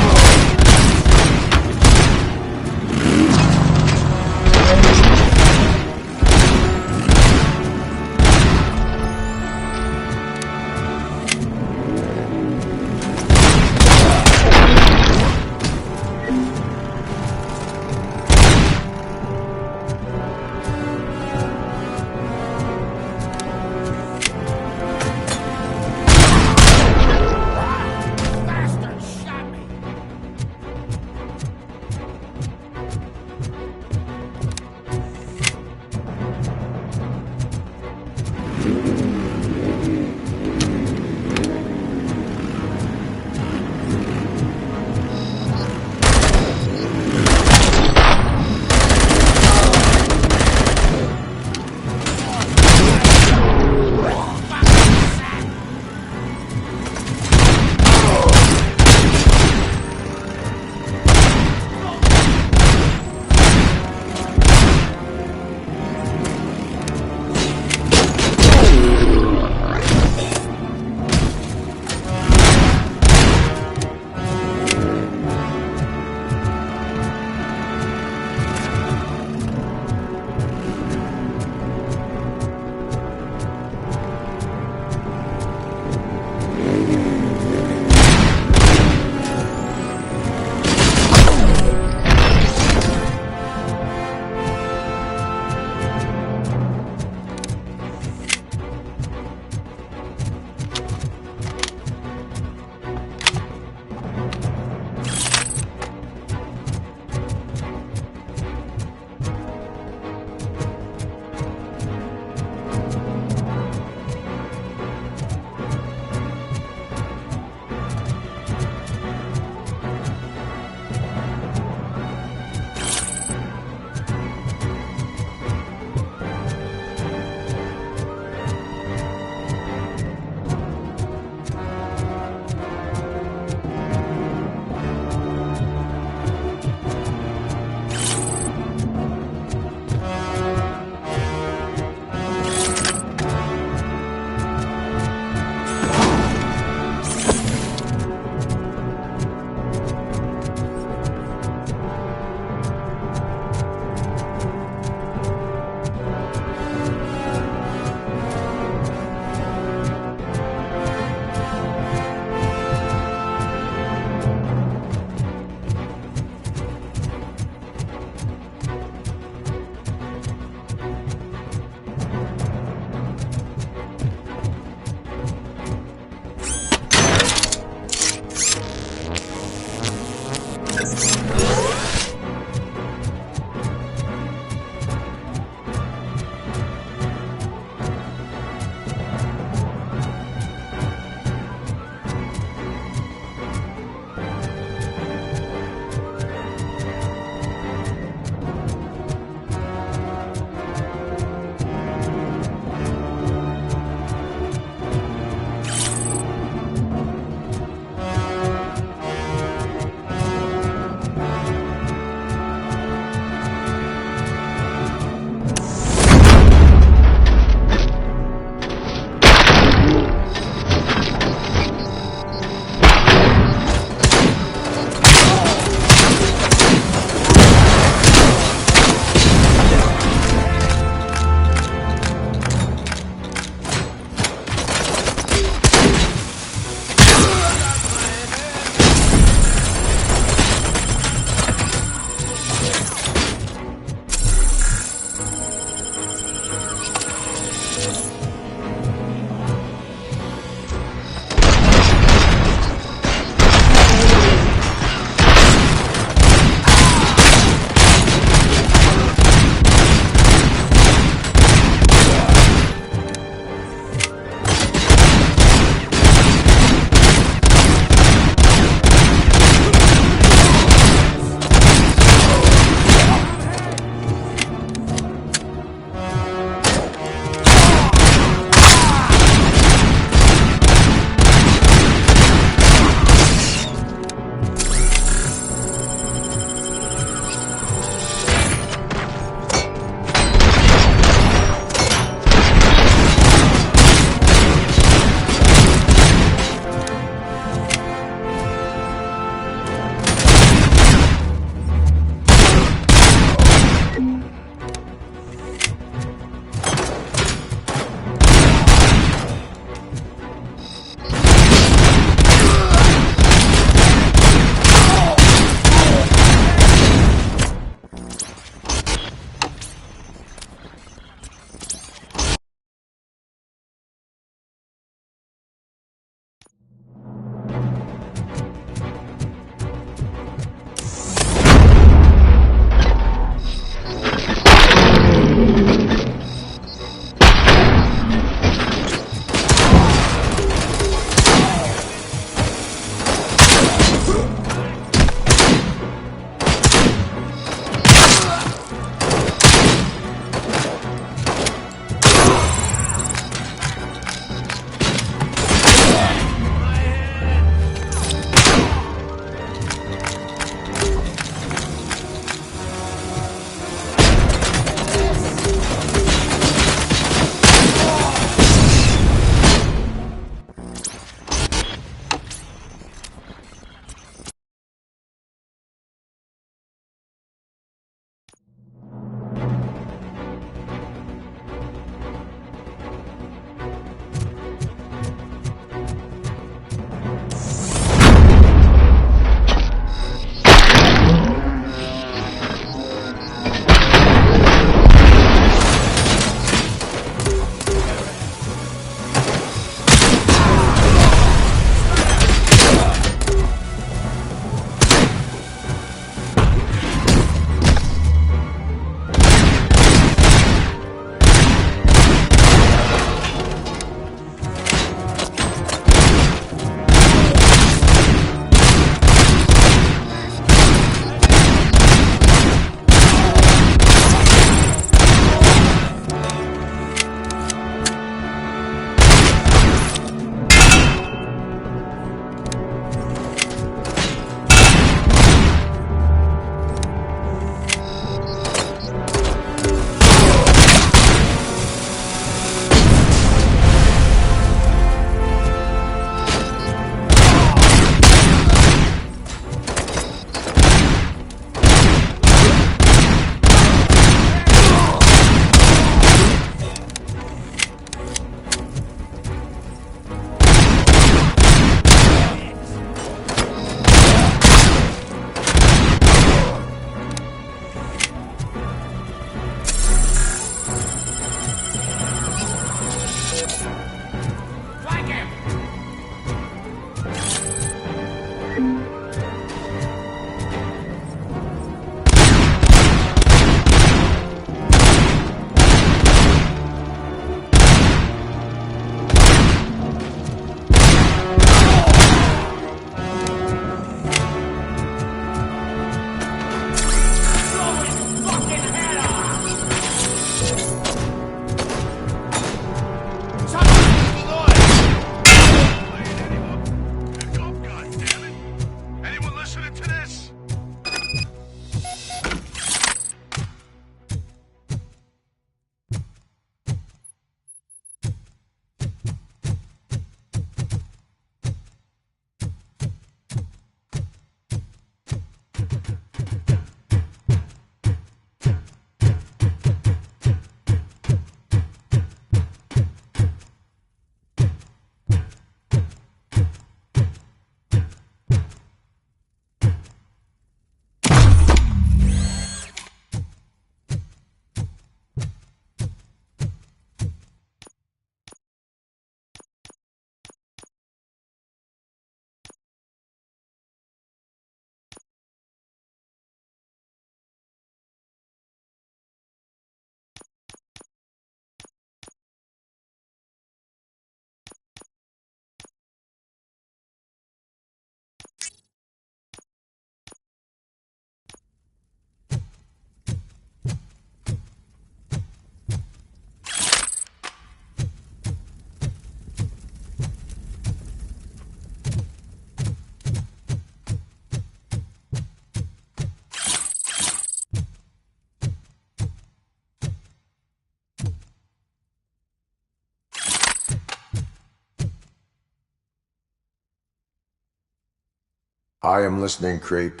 I am listening, Creep.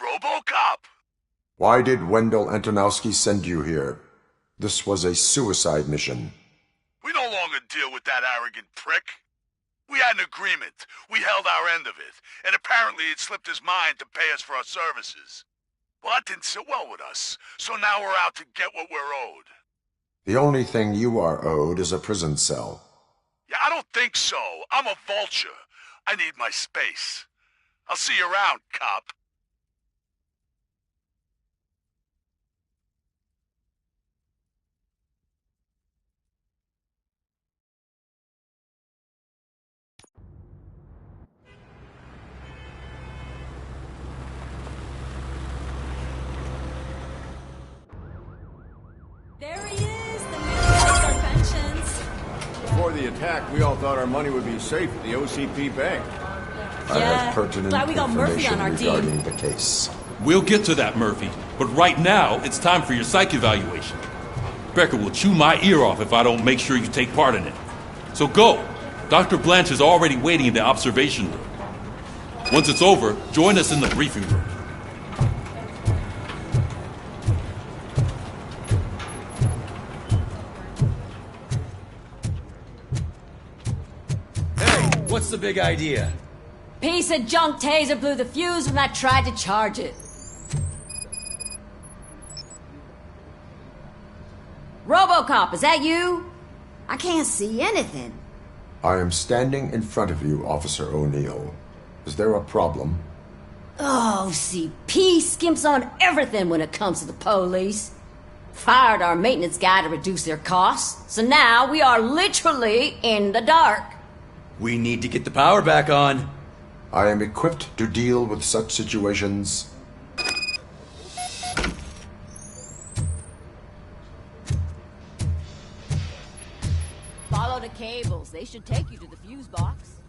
Robocop! Why did Wendell Antonowski send you here? This was a suicide mission. We no longer deal with that arrogant prick. We had an agreement. We held our end of it, and apparently it slipped his mind to pay us for our services. Well, that didn't sit well with us, so now we're out to get what we're owed. The only thing you are owed is a prison cell. Yeah, I don't think so. I'm a vulture. I need my space. I'll see you around, cop. attack, we all thought our money would be safe at the OCP bank. I have pertinent glad we got Murphy information on our team. regarding the case. We'll get to that, Murphy. But right now, it's time for your psych evaluation. Becker will chew my ear off if I don't make sure you take part in it. So go. Dr. Blanche is already waiting in the observation room. Once it's over, join us in the briefing room. Hey, what's the big idea? Piece of junk taser blew the fuse when I tried to charge it. Robocop, is that you? I can't see anything. I am standing in front of you, Officer O'Neill. Is there a problem? Oh, CP skimps on everything when it comes to the police. Fired our maintenance guy to reduce their costs, so now we are literally in the dark. We need to get the power back on. I am equipped to deal with such situations. Follow the cables. They should take you to the fuse box.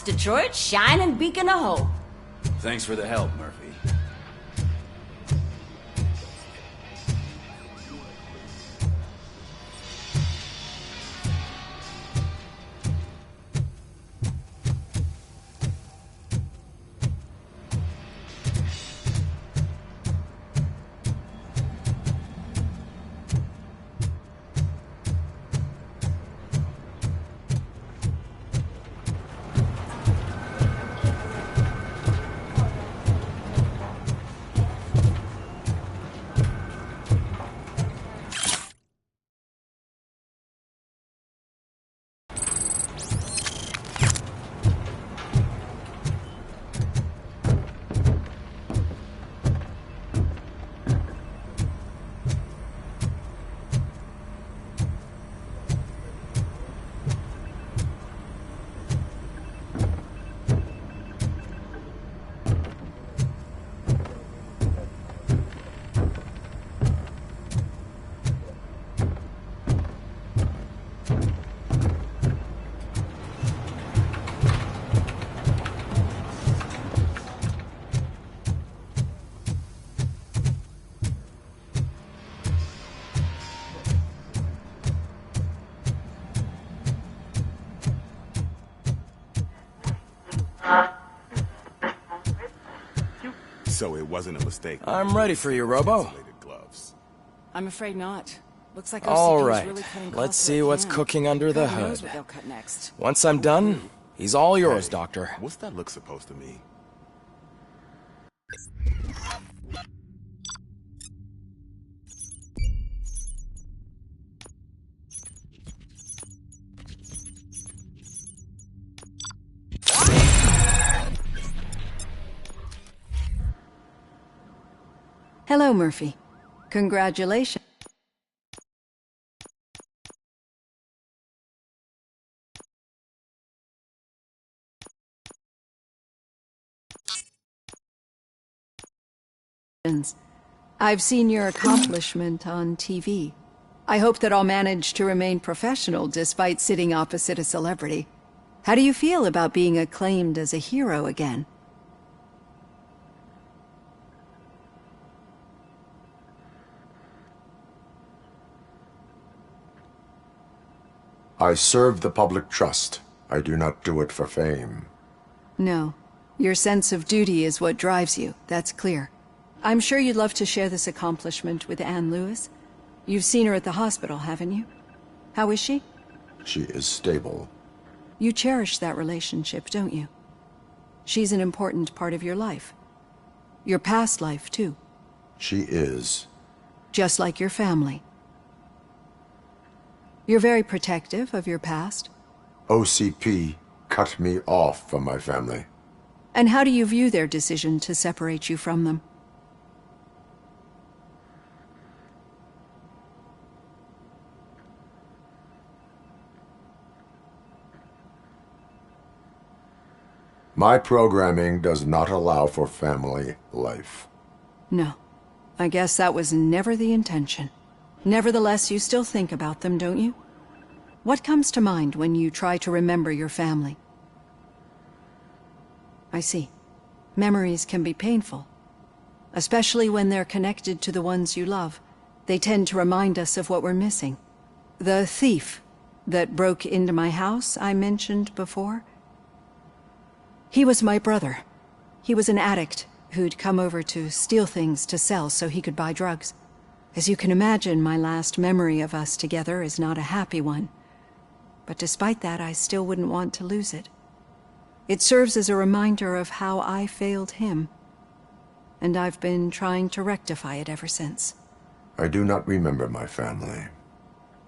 Detroit's shining beacon of hope. Thanks for the help, Murphy. So it wasn't a mistake. I'm ready for you, Robo. I'm afraid not. Looks like All OCP right, is really cutting let's costs see where it what's can. cooking under the God knows hood. what they'll cut next. Once I'm done, he's all yours, Doctor. What's that look supposed to mean? Hello, Murphy. Congratulations. I've seen your accomplishment on TV. I hope that I'll manage to remain professional despite sitting opposite a celebrity. How do you feel about being acclaimed as a hero again? I serve the public trust. I do not do it for fame. No. Your sense of duty is what drives you, that's clear. I'm sure you'd love to share this accomplishment with Anne Lewis. You've seen her at the hospital, haven't you? How is she? She is stable. You cherish that relationship, don't you? She's an important part of your life. Your past life, too. She is. Just like your family. You're very protective of your past. OCP cut me off from my family. And how do you view their decision to separate you from them? My programming does not allow for family life. No. I guess that was never the intention. Nevertheless, you still think about them, don't you? What comes to mind when you try to remember your family? I see. Memories can be painful. Especially when they're connected to the ones you love. They tend to remind us of what we're missing. The thief that broke into my house I mentioned before? He was my brother. He was an addict who'd come over to steal things to sell so he could buy drugs. As you can imagine, my last memory of us together is not a happy one. But despite that, I still wouldn't want to lose it. It serves as a reminder of how I failed him. And I've been trying to rectify it ever since. I do not remember my family.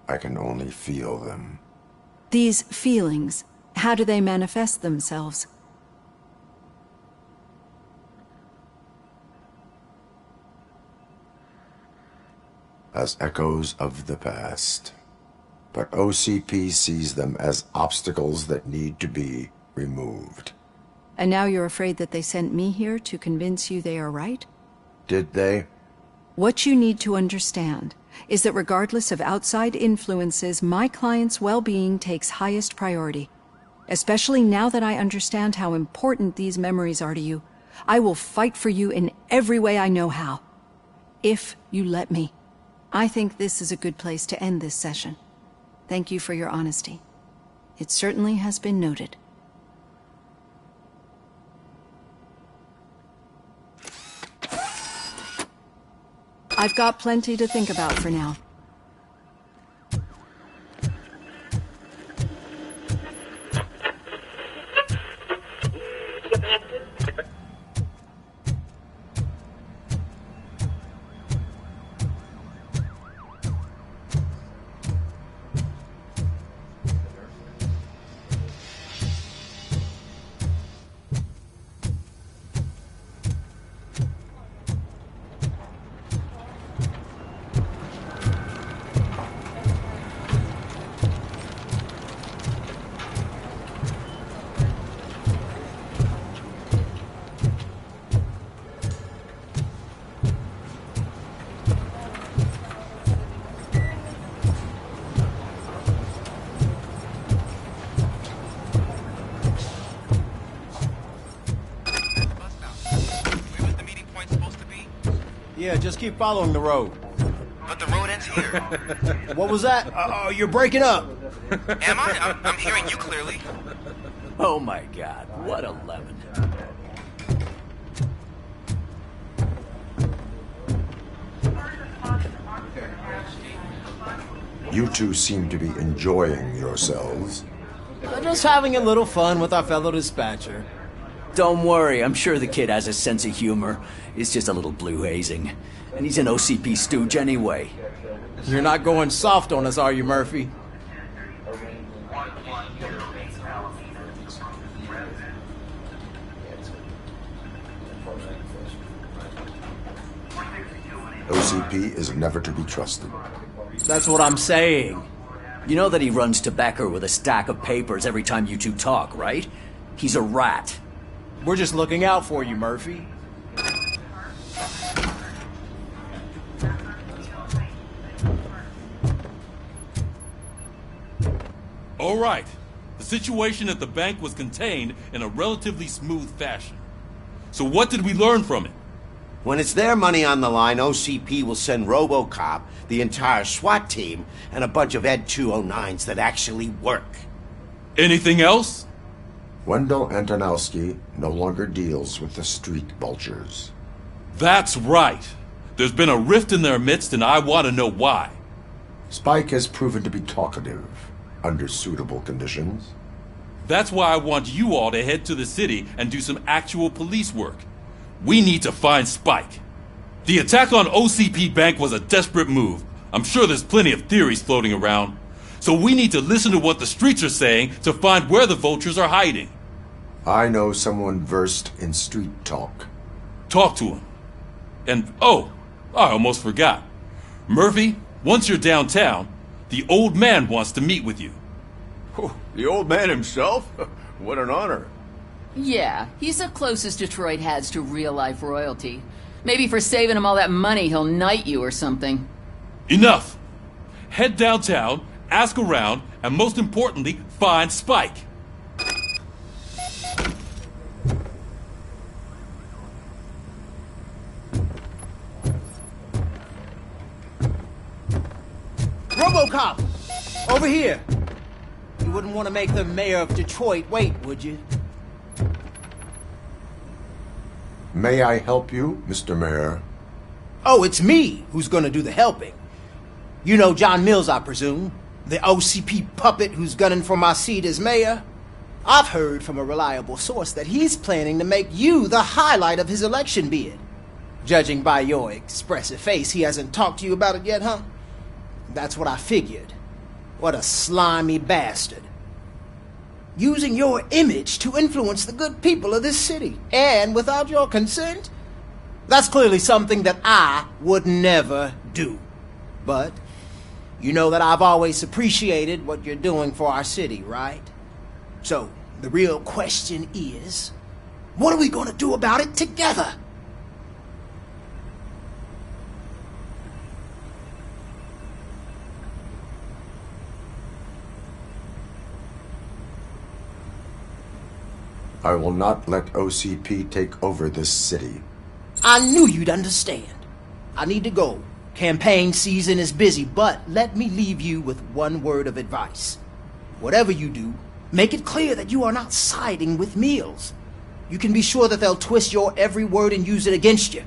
I can only feel them. These feelings, how do they manifest themselves? As echoes of the past. But OCP sees them as obstacles that need to be removed. And now you're afraid that they sent me here to convince you they are right? Did they? What you need to understand is that regardless of outside influences, my client's well-being takes highest priority. Especially now that I understand how important these memories are to you. I will fight for you in every way I know how. If you let me. I think this is a good place to end this session. Thank you for your honesty. It certainly has been noted. I've got plenty to think about for now. Yeah, just keep following the road. But the road ends here. What was that? Oh, you're breaking up. Am I? I'm hearing you clearly. Oh my god, what a lemon. You two seem to be enjoying yourselves. Just having a little fun with our fellow dispatcher. Don't worry, I'm sure the kid has a sense of humor. It's just a little blue hazing. And he's an OCP stooge anyway. You're not going soft on us, are you, Murphy? OCP is never to be trusted. That's what I'm saying. You know that he runs to Becker with a stack of papers every time you two talk, right? He's a rat. We're just looking out for you, Murphy. All right. The situation at the bank was contained in a relatively smooth fashion. So what did we learn from it? When it's their money on the line, OCP will send Robocop, the entire SWAT team, and a bunch of Ed 209s that actually work. Anything else? Wendell Antonowski no longer deals with the street vultures. That's right. There's been a rift in their midst, and I want to know why. Spike has proven to be talkative, under suitable conditions. That's why I want you all to head to the city and do some actual police work. We need to find Spike. The attack on OCP Bank was a desperate move. I'm sure there's plenty of theories floating around. So we need to listen to what the streets are saying to find where the vultures are hiding. I know someone versed in street talk. Talk to him. And, oh, I almost forgot. Murphy, once you're downtown, the old man wants to meet with you. Oh, the old man himself? What an honor. Yeah, he's the closest Detroit has to real-life royalty. Maybe for saving him all that money, he'll knight you or something. Enough! Head downtown, ask around, and most importantly, find Spike. Robocop! Over here! You wouldn't want to make the mayor of Detroit wait, would you? May I help you, Mr. Mayor? Oh, it's me who's gonna do the helping. You know John Mills, I presume? The OCP puppet who's gunning for my seat as mayor? I've heard from a reliable source that he's planning to make you the highlight of his election bid. Judging by your expressive face, he hasn't talked to you about it yet, huh? That's what I figured. What a slimy bastard. Using your image to influence the good people of this city, and without your consent? That's clearly something that I would never do. But you know that I've always appreciated what you're doing for our city, right? So, the real question is, what are we going to do about it together? I will not let OCP take over this city. I knew you'd understand. I need to go. Campaign season is busy, but let me leave you with one word of advice. Whatever you do, make it clear that you are not siding with Mills. You can be sure that they'll twist your every word and use it against you.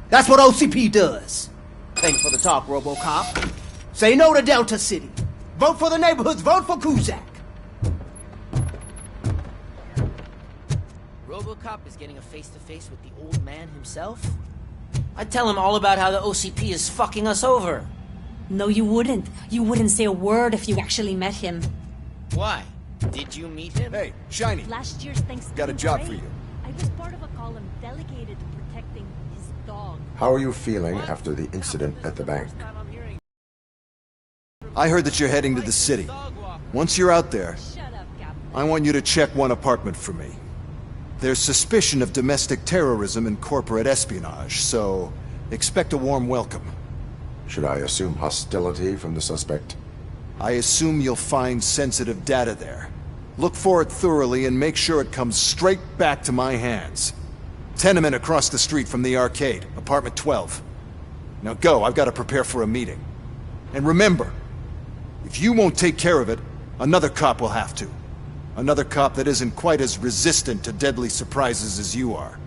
That's what OCP does. Thanks for the talk, Robocop. Say no to Delta City. Vote for the neighborhoods. Vote for Kuzak. Robocop is getting a face-to-face with the old man himself? I'd tell him all about how the OCP is fucking us over. No, you wouldn't. You wouldn't say a word if you actually met him. Why? Did you meet him? Hey, Shiny. Last year's Thanksgiving Got a job parade, for you. I was part of a column delegated to protecting his dog. How are you feeling after the incident at the bank? I heard that you're heading to the city. Once you're out there, I want you to check one apartment for me. There's suspicion of domestic terrorism and corporate espionage, so expect a warm welcome. Should I assume hostility from the suspect? I assume you'll find sensitive data there. Look for it thoroughly and make sure it comes straight back to my hands. Tenement across the street from the arcade, apartment 12. Now go, I've got to prepare for a meeting. And remember, if you won't take care of it, another cop will have to. Another cop that isn't quite as resistant to deadly surprises as you are.